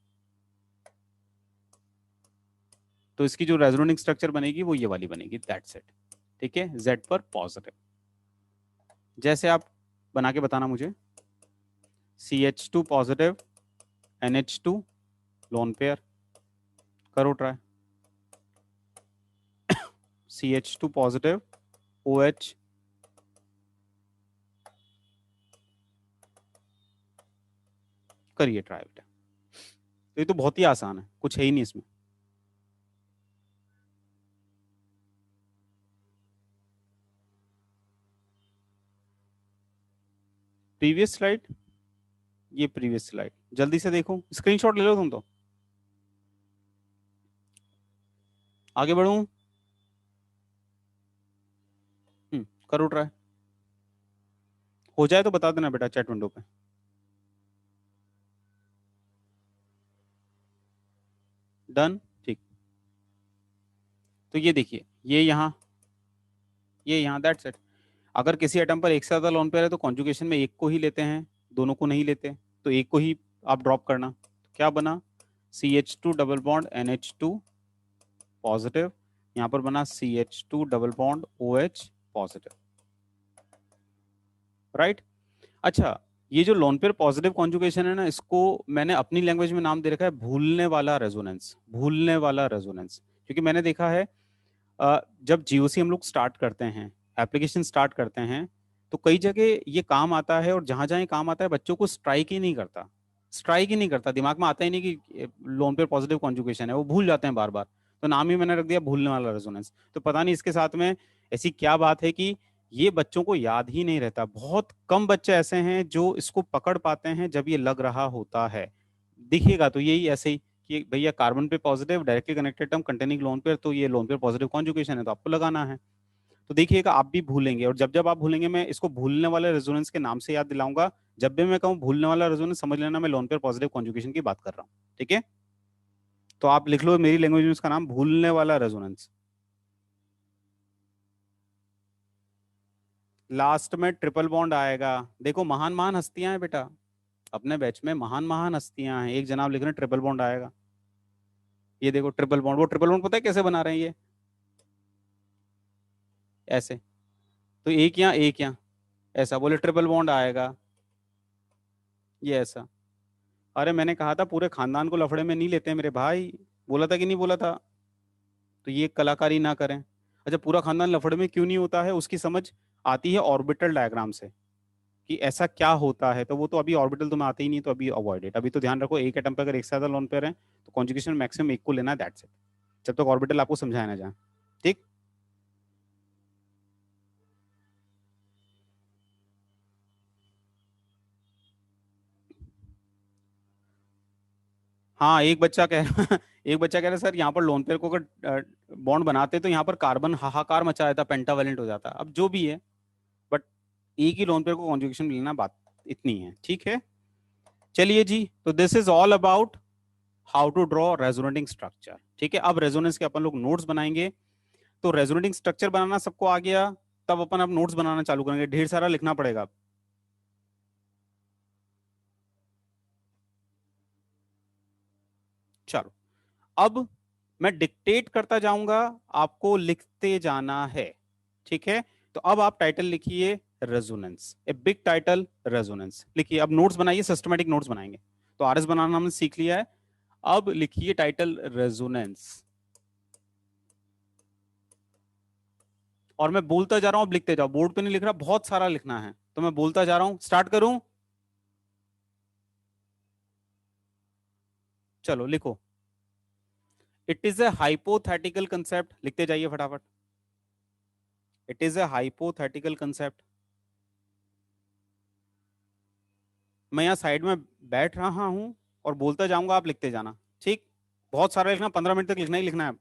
तो इसकी जो रेजोनेटिंग स्ट्रक्चर बनेगी वो ये वाली बनेगी, दैट्स इट। ठीक है, जेड पर पॉजिटिव। जैसे आप बना के बताना मुझे, CH2 positive, NH2 lone pair, करो ट्राई। CH2 पॉजिटिव, OH, करिए ट्राई बेटा। तो ये तो बहुत ही आसान है, कुछ है ही नहीं इसमें। प्रीवियस स्लाइड, ये प्रीवियस स्लाइड, जल्दी से देखो, स्क्रीनशॉट ले लो तुम तो। आगे बढ़ूं? करो ट्राई, हो जाए तो बता देना बेटा चैट विंडो पे। डन, ठीक। तो ये देखिए, ये यहाँ, ये यहाँ, दैट्स इट। अगर किसी एटम पर एक से ज्यादा लोन पेयर है तो कॉन्जुगेशन में एक को ही लेते हैं, दोनों को नहीं लेते, तो एक को ही आप ड्रॉप करना। क्या बना, CH2 double bond NH2 positive, यहाँ पर बना CH2 double bond OH positive, right. अच्छा, ये जो लोन पेयर पॉजिटिव कॉन्जुगेशन है ना, इसको मैंने अपनी लैंग्वेज में नाम दे रखा है भूलने वाला रेजोनेंस, भूलने वाला रेजोनेंस। क्योंकि मैंने देखा है जब GOC हम लोग स्टार्ट करते हैं, एप्लीकेशन स्टार्ट करते हैं, तो कई जगह ये काम आता है, और जहां जहां ये काम आता है बच्चों को स्ट्राइक ही नहीं करता, स्ट्राइक ही नहीं करता, दिमाग में आता ही नहीं कि लोन पेयर पॉजिटिव कॉन्जुगेशन है, वो भूल जाते हैं बार बार। तो नाम ही मैंने रख दिया भूलने वाला रेजोनेंस। तो पता नहीं इसके साथ में ऐसी क्या बात है कि ये बच्चों को याद ही नहीं रहता। बहुत कम बच्चे ऐसे हैं जो इसको पकड़ पाते हैं जब ये लग रहा होता है। दिखेगा तो यही ऐसे ही कि भैया कार्बन पे positive directly connected term containing lone pair, तो ये लोन पेयर पॉजिटिव कॉन्जुगेशन है, तो आपको लगाना है। तो देखिएगा आप भी भूलेंगे, और जब जब आप भूलेंगे मैं इसको भूलने वाले रेजोनेंस के नाम से याद दिलाऊंगा। जब भी मैं कहूँ भूलने वाला रेजोनेंस, समझ लेना मैं लोन पेयर पॉजिटिव कॉन्जुगेशन की बात कर रहा हूँ, ठीक है। तो आप लिख लो मेरी लैंग्वेज में इसका नाम भूलने वाला रेजोनेंस। लास्ट में ट्रिपल बॉन्ड आएगा। देखो महान महान हस्तियां हैं बेटा, अपने बैच में महान महान हस्तियां हैं। एक जनाब लिख रहे हैं ट्रिपल बॉन्ड आएगा, ये देखो ट्रिपल बॉन्ड। वो ट्रिपल बॉन्ड पता है कैसे बना रहे हैं ये, ऐसे। तो एक यहाँ एक यहाँ, ऐसा बोले ट्रिपल बॉन्ड आएगा, ये ऐसा। अरे मैंने कहा था पूरे खानदान को लफड़े में नहीं लेते मेरे भाई, बोला था कि नहीं बोला था। तो ये कलाकारी ना करें। अच्छा, पूरा खानदान लफड़े में क्यों नहीं होता है, उसकी समझ आती है ऑर्बिटल डायग्राम से, कि ऐसा क्या होता है। तो वो तो अभी ऑर्बिटल तुम्हें आते ही नहीं, तो अभी अवॉइड इट। अभी तो ध्यान रखो एक एटम पे अगर एक से ज्यादा लोन पेयर है तो कॉन्जुगेशन मैक्सिमम एक को लेना है, दैट्स इट। जब तक ऑर्बिटल आपको समझाया ना जाए, ठीक। हाँ, एक बच्चा कह रहा एक बच्चा कह रहा है सर यहाँ पर लोन पेयर को अगर बॉन्ड बनाते तो यहाँ पर कार्बन हाहाकार मचा देता, पेंटावेलेंट हो जाता। अब जो भी है, बट एक ही लोन पेयर को कॉन्जुगेशन लेना, बात इतनी है, ठीक है। चलिए जी, तो this is all about how to draw resonating structure, ठीक है। अब रेजोनेंस के अपन लोग नोट्स बनाएंगे। तो रेजोनेटिंग स्ट्रक्चर बनाना सबको आ गया, तब अपन अब नोट्स बनाना चालू करेंगे, ढेर सारा लिखना पड़ेगा। चलो, अब मैं डिक्टेट करता जाऊंगा, आपको लिखते जाना है, ठीक है। तो अब आप टाइटल लिखिए resonance, a big title resonance लिखिए। अब नोट्स बनाइए, सिस्टमेटिक नोट्स बनाएंगे। तो RS बनाना हमने सीख लिया है, अब लिखिए टाइटल रेजोनेंस। और मैं बोलता जा रहा हूं, अब लिखते जाओ, बोर्ड पे नहीं लिख रहा, बहुत सारा लिखना है, तो मैं बोलता जा रहा हूं। स्टार्ट करूं, चलो लिखो। It is a hypothetical concept, लिखते जाइए फटाफट। It is a hypothetical concept. मैं यहाँ साइड में बैठ रहा हूँ और बोलता जाऊंगा, आप लिखते जाना, ठीक। बहुत सारा लिखना, 15 मिनट तक लिखना ही लिखना है।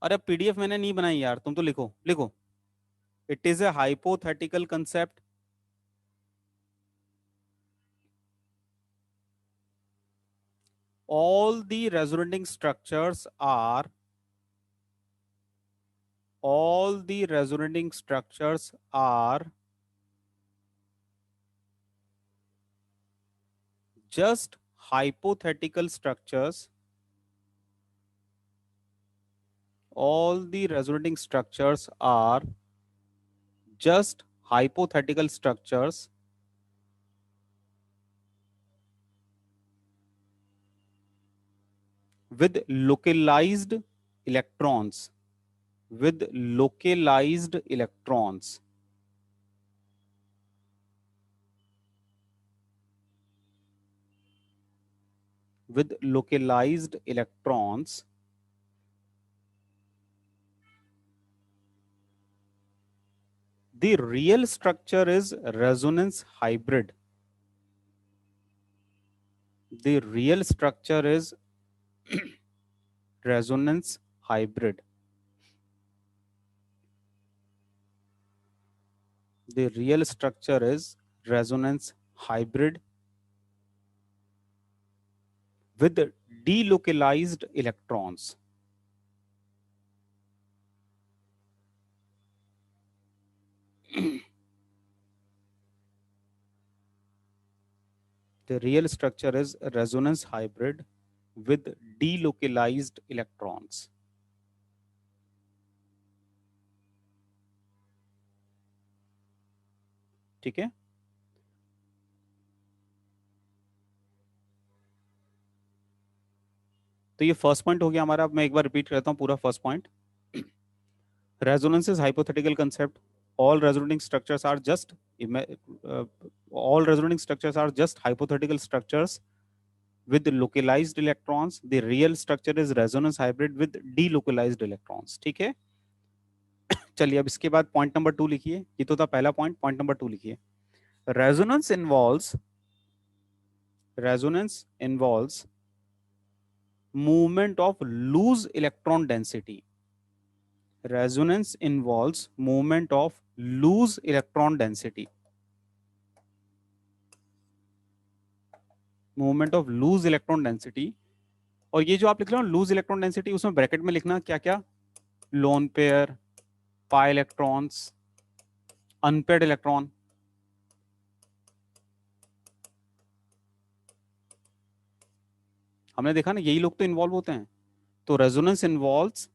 अरे PDF मैंने नहीं बनाई यार, तुम तो लिखो लिखो। It is a hypothetical concept, all the resonating structures are all the resonating structures are just hypothetical structures. All the resonating structures are just hypothetical structures with localized electrons, with localized electrons, with localized electrons. The real structure is resonance hybrid. The real structure is resonance hybrid. The real structure is resonance hybrid with delocalized electrons. The real structure is a resonance hybrid with delocalized electrons. ठीक है, तो ये फर्स्ट पॉइंट हो गया हमारा. अब मैं एक बार रिपीट करता हूँ पूरा first point. Resonance is hypothetical concept. All resonating structures are just all resonating structures are just hypothetical structures with localized electrons. The real structure is resonance hybrid with delocalized electrons. ठीक है, चलिए अब इसके बाद पॉइंट नंबर 2 लिखिए. ये तो था पहला पॉइंट. पॉइंट नंबर 2 लिखिए. Resonance involves movement of loose electron density. Resonance involves movement of loose electron density. Movement of loose electron density. और ये जो आप लिख रहे हो लूज इलेक्ट्रॉन डेंसिटी, उसमें ब्रैकेट में लिखना क्या क्या. Loan pair, pi electrons, unpaired electron. हमने देखा ना, यही लोग तो इन्वॉल्व होते हैं. तो resonance involves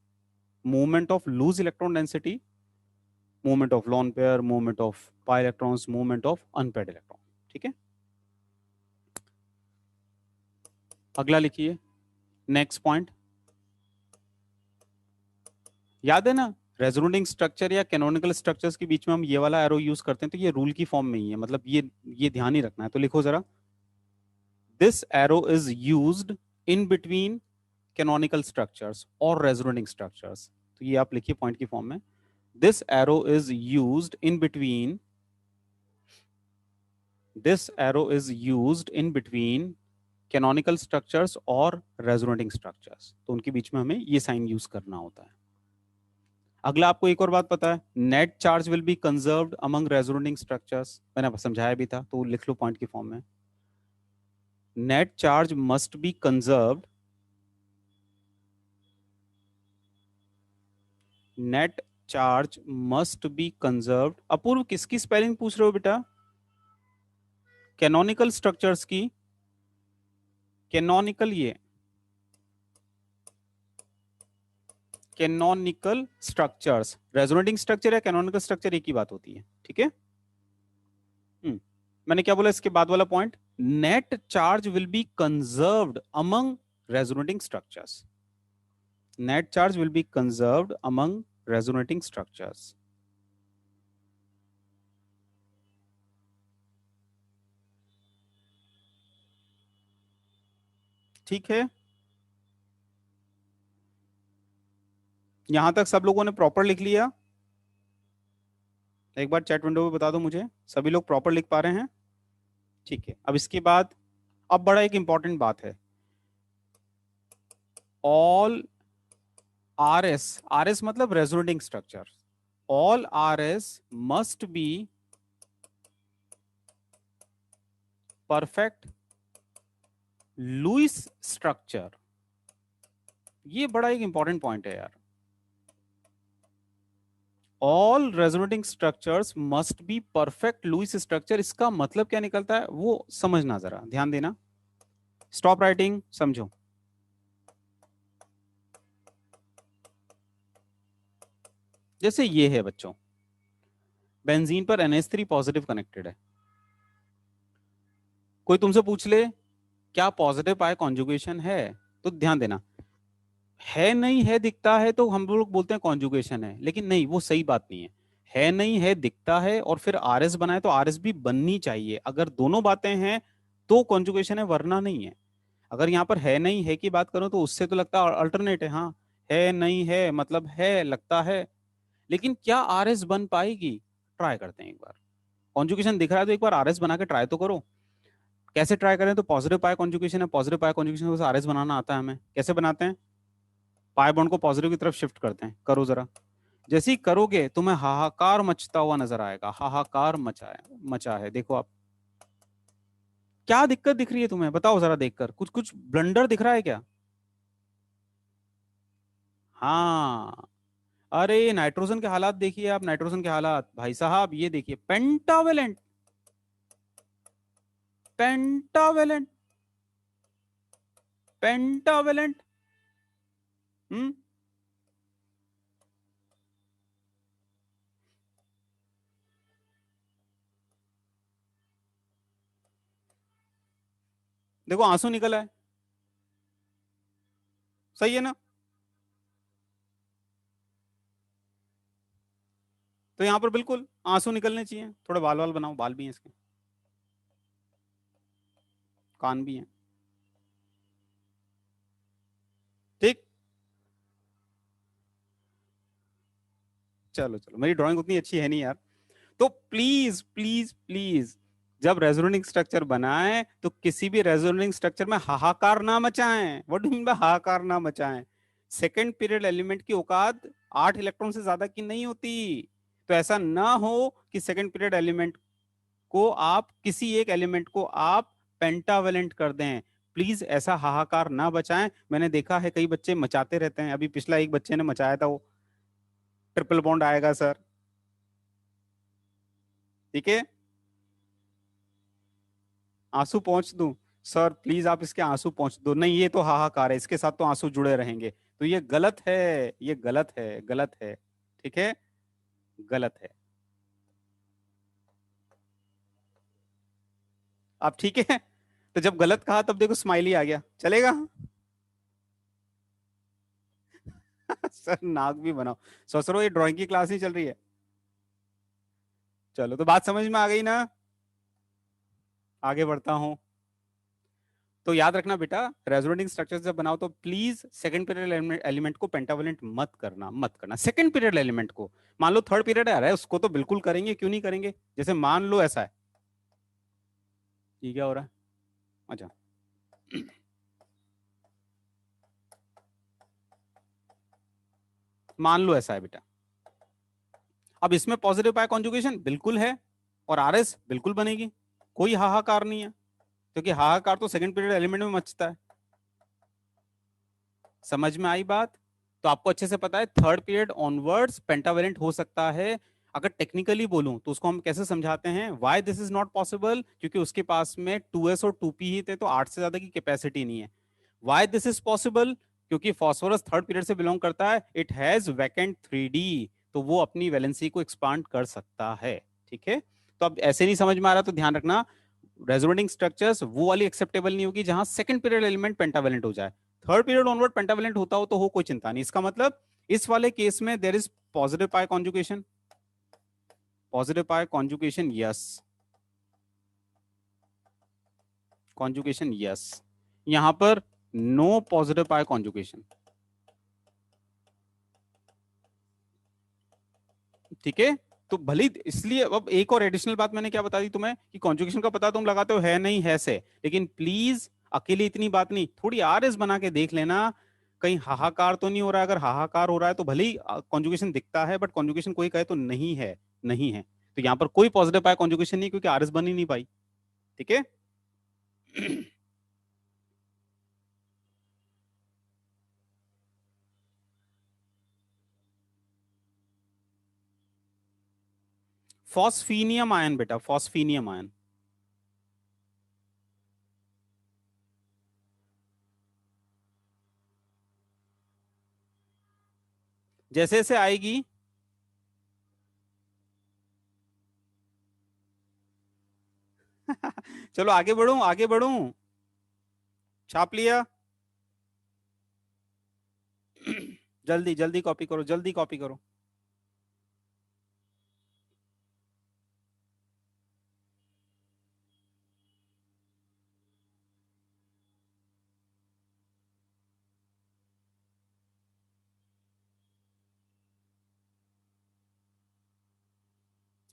movement of loose electron density, movement of lone pair, movement of pi electrons, movement of unpaired electron. ठीक है, अगला लिखिए. नेक्स्ट पॉइंट याद है ना, रेजोनेटिंग स्ट्रक्चर या कैनोनिकल स्ट्रक्चर्स के बीच में हम ये वाला एरो यूज करते हैं, तो ये रूल की फॉर्म में ही है. मतलब ये ध्यान ही रखना है. तो लिखो जरा, this arrow is used in between canonical structures और रेजोनेटिंग स्ट्रक्चर्स. तो ये आप लिखिए पॉइंट की फॉर्म में. This arrow is used in between, this arrow is used in between canonical structures और रेजोनेटिंग स्ट्रक्चर्स. तो उनके बीच में हमें ये साइन यूज करना होता है. अगला आपको एक और बात पता है, net charge will be conserved among resonating structures. मैंने समझाया भी था, तो लिख लो पॉइंट की फॉर्म में. Net charge must be conserved, net charge must be conserved. Apurva किसकी स्पेलिंग पूछ रहे हो बेटा? कैनोनिकल स्ट्रक्चर्स की. कैनोनिकल, ये कैनोनिकल स्ट्रक्चर्स. रेजोनेटिंग स्ट्रक्चर या कैनोनिकल स्ट्रक्चर एक ही बात होती है. ठीक है, मैंने क्या बोला इसके बाद वाला point? Net charge will be conserved among resonating structures. Net charge will be conserved among resonating structures. ठीक है, यहां तक सब लोगों ने प्रॉपर लिख लिया? एक बार चैट विंडो में बता दो मुझे, सभी लोग प्रॉपर लिख पा रहे हैं? ठीक है, अब इसके बाद अब बड़ा एक इंपॉर्टेंट बात है. ऑल आर एस मतलब resonating structure. All R S must be perfect Lewis structure. ये बड़ा एक इंपॉर्टेंट पॉइंट है यार. All resonating structures must be perfect Lewis structure. इसका मतलब क्या निकलता है वो समझना, जरा ध्यान देना. स्टॉप राइटिंग, समझो. जैसे ये है बच्चों, बेंजीन पर NH3 पॉजिटिव कनेक्टेड है. कोई तुमसे पूछ ले क्या पॉजिटिव पाई कॉन्जुगेशन है, तो ध्यान देना, है नहीं है दिखता है तो हम लोग बोलते हैं कॉन्जुगेशन है, लेकिन नहीं, वो सही बात नहीं है. है नहीं है दिखता है और फिर RS बनाए तो RS भी बननी चाहिए. अगर दोनों बातें हैं तो कॉन्जुगेशन है, वरना नहीं है. अगर यहाँ पर है नहीं है की बात करो तो उससे तो लगता है अल्टरनेट है. हाँ, है नहीं है मतलब है, लगता है, लेकिन क्या RS बन पाएगी? ट्राई करते हैं एक बार. कॉन्जुगेशन दिख रहा है तो एक बार RS बना के ट्राई तो करो. कैसे ट्राई करें? तो पॉजिटिव पाई कॉन्जुगेशन है, पॉजिटिव पाई कॉन्जुगेशन से RS बनाना आता है हमें. कैसे बनाते हैं? पाई बॉन्ड को पॉजिटिव की तरफ शिफ्ट करते हैं. करो जरा. जैसे ही करोगे तुम्हें हाहाकार मचता हुआ नजर आएगा. हाहाकार मचा है. देखो आप, क्या दिक्कत दिख रही है तुम्हें? बताओ जरा देखकर. कुछ कुछ ब्लंडर दिख रहा है क्या? हाँ, अरे नाइट्रोजन के हालात देखिए आप, नाइट्रोजन के हालात भाई साहब, ये देखिए पेंटावेलेंट, पेंटावेलेंट, पेंटावेलेंट। हम्म। देखो आंसू निकला है, सही है ना? तो यहाँ पर बिल्कुल आंसू निकलने चाहिए। थोड़े बाल वाल बनाओ, बाल भी हैं इसके, कान भी हैं। ठीक। चलो चलो, मेरी ड्राइंग उतनी अच्छी है नहीं यार। तो प्लीज प्लीज प्लीज, जब रेजोनेटिंग स्ट्रक्चर बनाएं तो किसी भी रेजोनेटिंग स्ट्रक्चर में हाहाकार ना मचाएं। व्हाट डू मीन बाय हाहाकार ना मचाएं? सेकंड पीरियड एलिमेंट की औकात 8 इलेक्ट्रॉन से ज्यादा की नहीं होती। तो ऐसा ना हो कि सेकंड पीरियड एलिमेंट को आप, किसी एक एलिमेंट को आप पेंटावेलेंट कर दें। प्लीज ऐसा हाहाकार ना बचाएं। मैंने देखा है कई बच्चे मचाते रहते हैं, अभी पिछला एक बच्चे ने मचाया था, वो ट्रिपल बॉन्ड आएगा सर। ठीक है, आंसू पहुंच दूं? सर प्लीज आप इसके आंसू पहुंच दो। नहीं, ये तो हाहाकार है, इसके साथ तो आंसू जुड़े रहेंगे। तो ये गलत है, ये गलत है, गलत है। ठीक है, गलत है। आप ठीक है? तो जब गलत कहा तब देखो स्माइली आ गया, चलेगा? सर नाक भी बनाओ। ससुरो ये ड्राइंग की क्लास नहीं चल रही है। चलो, तो बात समझ में आ गई ना? आगे बढ़ता हूँ। तो याद रखना बेटा, रेजोनेटिंग स्ट्रक्चर जब बनाओ तो प्लीज सेकंड पीरियड एलिमेंट को पेंटावलेंट मत करना, मत करना सेकंड पीरियड एलिमेंट को। मान लो थर्ड पीरियड आ रहा है, उसको तो बिल्कुल करेंगे, क्यों नहीं करेंगे? जैसे मान लो ऐसा है, ये क्या हो रहा है? अच्छा, मान लो ऐसा है बेटा। अब इसमें पॉजिटिव पाई कॉन्जुगेशन बिल्कुल है, और आरएस बिल्कुल बनेगी, कोई हाहाकार नहीं है। क्योंकि हाहाकार तो सेकंड पीरियड एलिमेंट में मचता है। समझ में आई बात? तो आपको अच्छे से पता है थर्ड पीरियड ऑनवर्ड्स पेंटावेलेंट हो सकता है। अगर टेक्निकली बोलूं तो उसको हम कैसे समझाते हैं, why this is not possible? क्योंकि उसके पास में 2s और 2p ही थे, तो 8 से ज्यादा की कैपेसिटी नहीं है। Why this is possible? क्योंकि फास्फोरस थर्ड पीरियड से बिलोंग करता है, इट हैज वैकेंट 3d, तो वो अपनी वैलेंसी को एक्सपांड कर सकता है। ठीक है? तो अब ऐसे नहीं समझ में आ रहा तो ध्यान रखना, रेजोनेटिंग स्ट्रक्चर्स वो वाली एक्सेप्टेबल नहीं होगी जहां सेकंड पीरियड एलिमेंट पेंटावेलेंट हो जाए। थर्ड पीरियड ऑनवर्ड पेंटावेलेंट होता हो तो हो, कोई चिंता नहीं। इसका मतलब इस वाले केस में there is positive pi conjugation, positive pi conjugation yes, conjugation yes. यहां पर नो पॉजिटिव पाई कॉन्जुगेशन। ठीक है? तो भले इसलिए अब एक और एडिशनल बात मैंने क्या बता दी तुम्हें, कि कॉन्जुगेशन का पता तुम लगाते हो है नहीं है से, लेकिन प्लीज अकेले इतनी बात नहीं, थोड़ी आरएस बना के देख लेना, कहीं हाहाकार तो नहीं हो रहा है। अगर हाहाकार हो रहा है तो भले ही कॉन्जुगेशन दिखता है, बट कॉन्जुगेशन कोई कहे तो नहीं है, नहीं है। तो यहाँ पर कोई पॉजिटिव पाई कॉन्जुगेशन नहीं, क्योंकि आरएस बन ही नहीं पाई। ठीक है? फॉस्फीनियम आयन बेटा, फॉस्फीनियम आयन। जैसे जैसे आएगी, चलो आगे बढ़ूं, आगे बढ़ूं। छाप लिया? जल्दी जल्दी कॉपी करो, जल्दी कॉपी करो।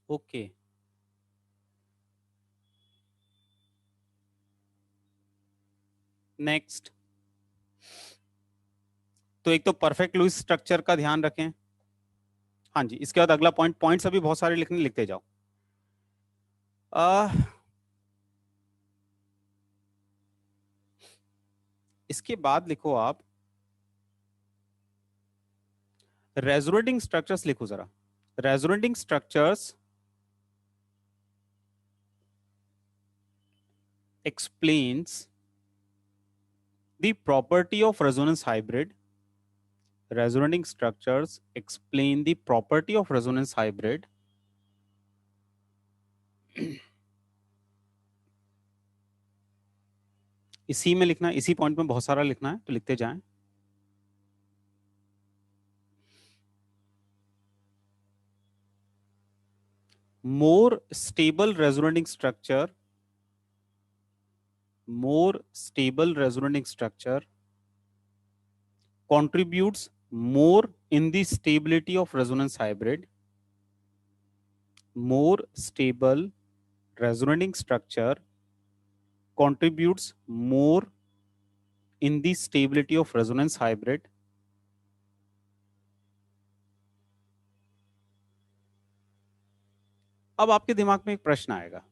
Okay, next. तो एक तो परफेक्ट लुईस स्ट्रक्चर का ध्यान रखें। हाँ जी, इसके बाद अगला पॉइंट, पॉइंट्स अभी बहुत सारे लिखने, लिखते जाओ। आ, इसके बाद लिखो आप, रेजोनेटिंग स्ट्रक्चर्स लिखो जरा। Resonating structures explains the property of resonance hybrid. Resonating structures explain the property of resonance hybrid. इसी में लिखना है, इसी पॉइंट में बहुत सारा लिखना है, तो लिखते जाएं। More stable resonating structure contributes more in the stability of resonance hybrid. More stable resonating structure contributes more in the stability of resonance hybrid. अब आपके दिमाग में एक प्रश्न आएगा,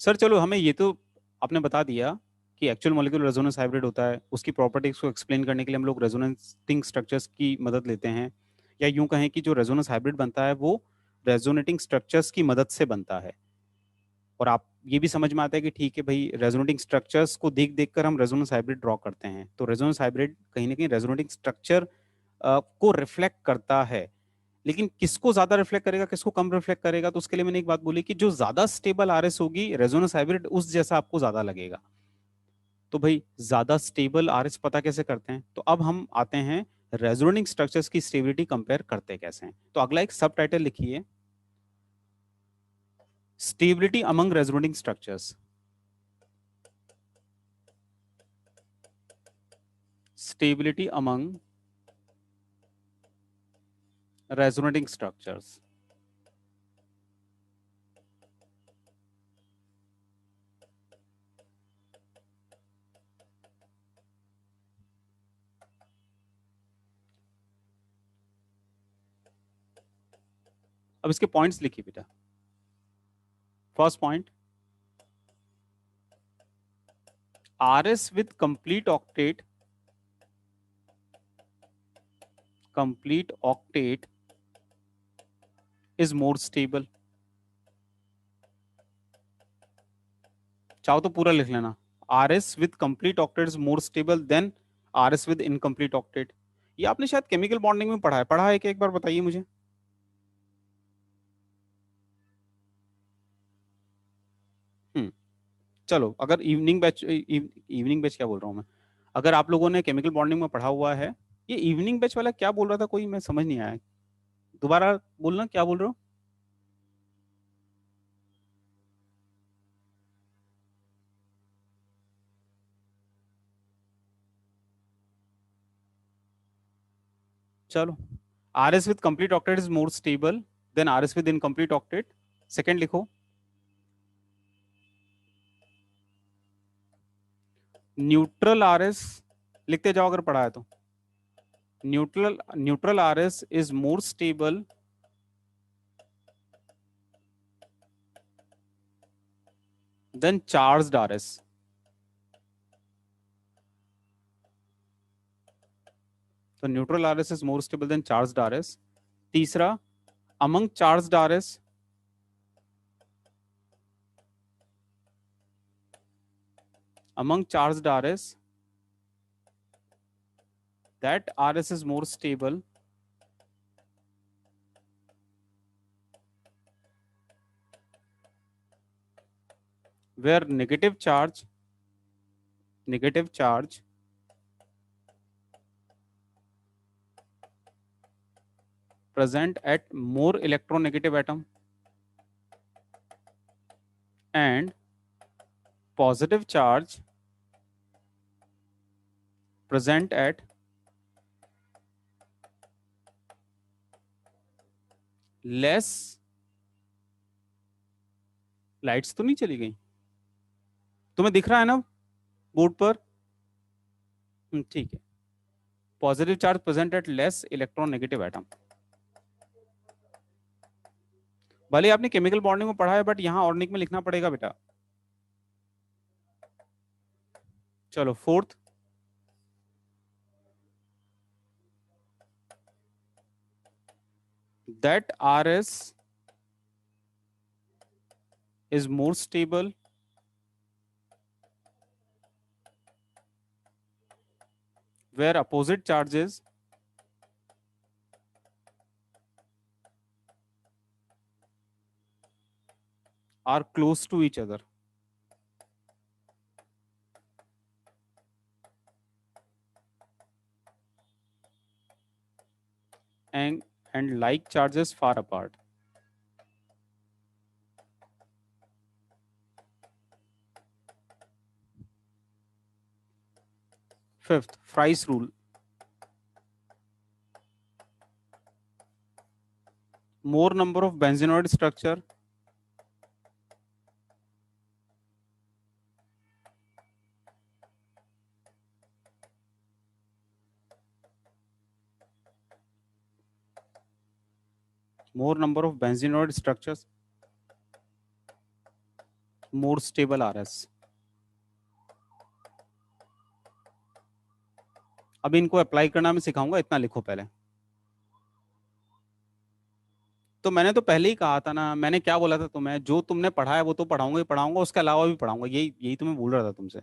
सर चलो हमें ये तो आपने बता दिया कि एक्चुअल मॉलिक्यूलर रेजोनेंस हाइब्रिड होता है, उसकी प्रॉपर्टीज को एक्सप्लेन करने के लिए हम लोग रेजोनेटिंग स्ट्रक्चर्स की मदद लेते हैं, या यूं कहें कि जो रेजोनेंस हाइब्रिड बनता है वो रेजोनेटिंग स्ट्रक्चर्स की मदद से बनता है। और आप ये भी समझ में आता है कि ठीक है भाई, रेजोनेटिंग स्ट्रक्चर्स को देख देख कर हम रेजोनेंस हाइब्रिड ड्रॉ करते हैं, तो रेजोनेंस हाइब्रिड कहीं ना कहीं रेजोनेटिंग स्ट्रक्चर को रिफ्लेक्ट करता है। लेकिन किसको ज्यादा रिफ्लेक्ट करेगा, किसको कम रिफ्लेक्ट करेगा, तो उसके लिए मैंने एक बात बोली कि जो ज्यादा स्टेबल आरएस होगी रेजोनेंस हाइब्रिड उस जैसा आपको ज्यादा लगेगा। तो भाई ज्यादा स्टेबल आरएस पता कैसे करते हैं, तो अब हम आते हैं रेजोनेटिंग स्ट्रक्चर्स की स्टेबिलिटी कंपेयर करते कैसे हैं। तो अगला एक सब टाइटल लिखिए, stability among resonating structures. Stability among resonating structures. अब इसके पॉइंट्स लिखिए बेटा। First point, RS with complete octet is more stable। चाहो तो पूरा लिख लेना, RS with complete octet is more stable than RS with incomplete octet। ये आपने शायद केमिकल बॉन्डिंग में पढ़ा है कि एक बार बताइए मुझे। चलो, अगर इवनिंग बैच क्या बोल रहा हूँ मैं, अगर आप लोगों ने केमिकल बॉन्डिंग में पढ़ा हुआ है, ये इवनिंग बैच वाला क्या बोल रहा था कोई, मैं समझ नहीं आया, दोबारा बोलना क्या बोल रहे हो। चलो, RS with complete octet is more stable than RS with incomplete octet। Second लिखो, न्यूट्रल RS लिखते जाओ अगर पढ़ा है तो। Neutral RS is more stable than charged RS। तो neutral RS is more stable than charged RS। तीसरा, among charged RS that RS is more stable where negative charge present at more electronegative atom and positive charge present at less। Lights तो नहीं चली गई, तुम्हें दिख रहा है ना बोर्ड पर। ठीक है, positive charge present at less electronegative atom. भले आपने केमिकल बॉन्डिंग में पढ़ा है, बट यहां ऑर्गेनिक में लिखना पड़ेगा बेटा। चलो fourth, that RS is more stable where opposite charges are close to each other. And, and like charges far apart. Fifth, Fry's rule. More number of benzenoid structure more number of benzenoid structures, more stable RS. अब इनको अप्लाई करना मैं सिखाऊंगा, इतना लिखो पहले। तो मैंने तो पहले ही कहा था ना, मैंने क्या बोला था तुम्हें, जो तुमने पढ़ा है वो तो पढ़ाऊंगा ही पढ़ाऊंगा, उसके अलावा भी पढ़ाऊंगा, यही यही तुम्हें बोल रहा था तुमसे।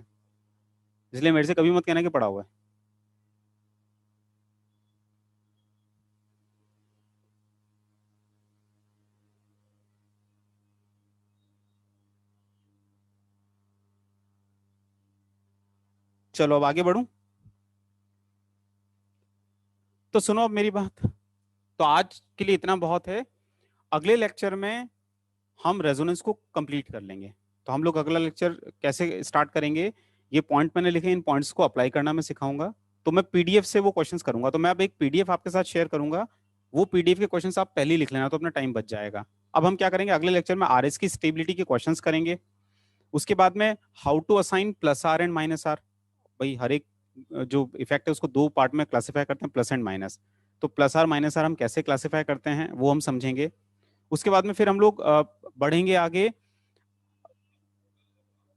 इसलिए मेरे से कभी मत कहना कि पढ़ा हुआ है। चलो अब आगे बढ़ूं। तो सुनो अब मेरी बात। तो आज के लिए इतना बहुत है। अगले लेक्चर में हम रेजोनेंस को कंप्लीट कर लेंगे। तो हम लोग अगला लेक्चर कैसे स्टार्ट करेंगे, ये पॉइंट मैंने लिखे, इन पॉइंट्स को अप्लाई करना मैं सिखाऊंगा। तो मैं पीडीएफ से वो क्वेश्चंस करूंगा। तो मैं अब एक पीडीएफ आपके साथ शेयर करूंगा, वो पीडीएफ के क्वेश्चंस आप पहले ही लिख लेना, तो अपना टाइम बच जाएगा। अब हम क्या करेंगे, अगले लेक्चर में आरएस की स्टेबिलिटी के क्वेश्चंस करेंगे। उसके बाद में how to assign plus R and minus R. भाई हर एक जो इफेक्ट है उसको दो पार्ट में क्लासिफाई करते हैं, प्लस एंड माइनस। तो प्लस आर माइनस आर हम कैसे क्लासिफाई करते हैं वो हम समझेंगे। उसके बाद में फिर हम लोग बढ़ेंगे आगे,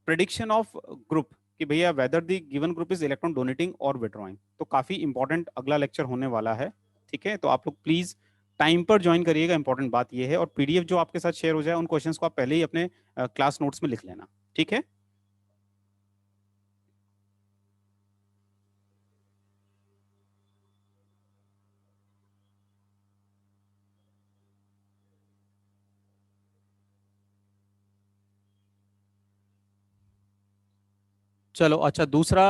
प्रिडिक्शन ऑफ ग्रुप, कि भैया whether the given group is electron donating और विड्रॉइंग। तो काफी इंपॉर्टेंट अगला लेक्चर होने वाला है। ठीक है, तो आप लोग प्लीज टाइम पर ज्वाइन करिएगा, इंपॉर्टेंट बात ये है। और पीडीएफ जो आपके साथ शेयर हो जाए, उन क्वेश्चंस को आप पहले ही अपने क्लास नोट्स में लिख लेना। ठीक है। चलो अच्छा, दूसरा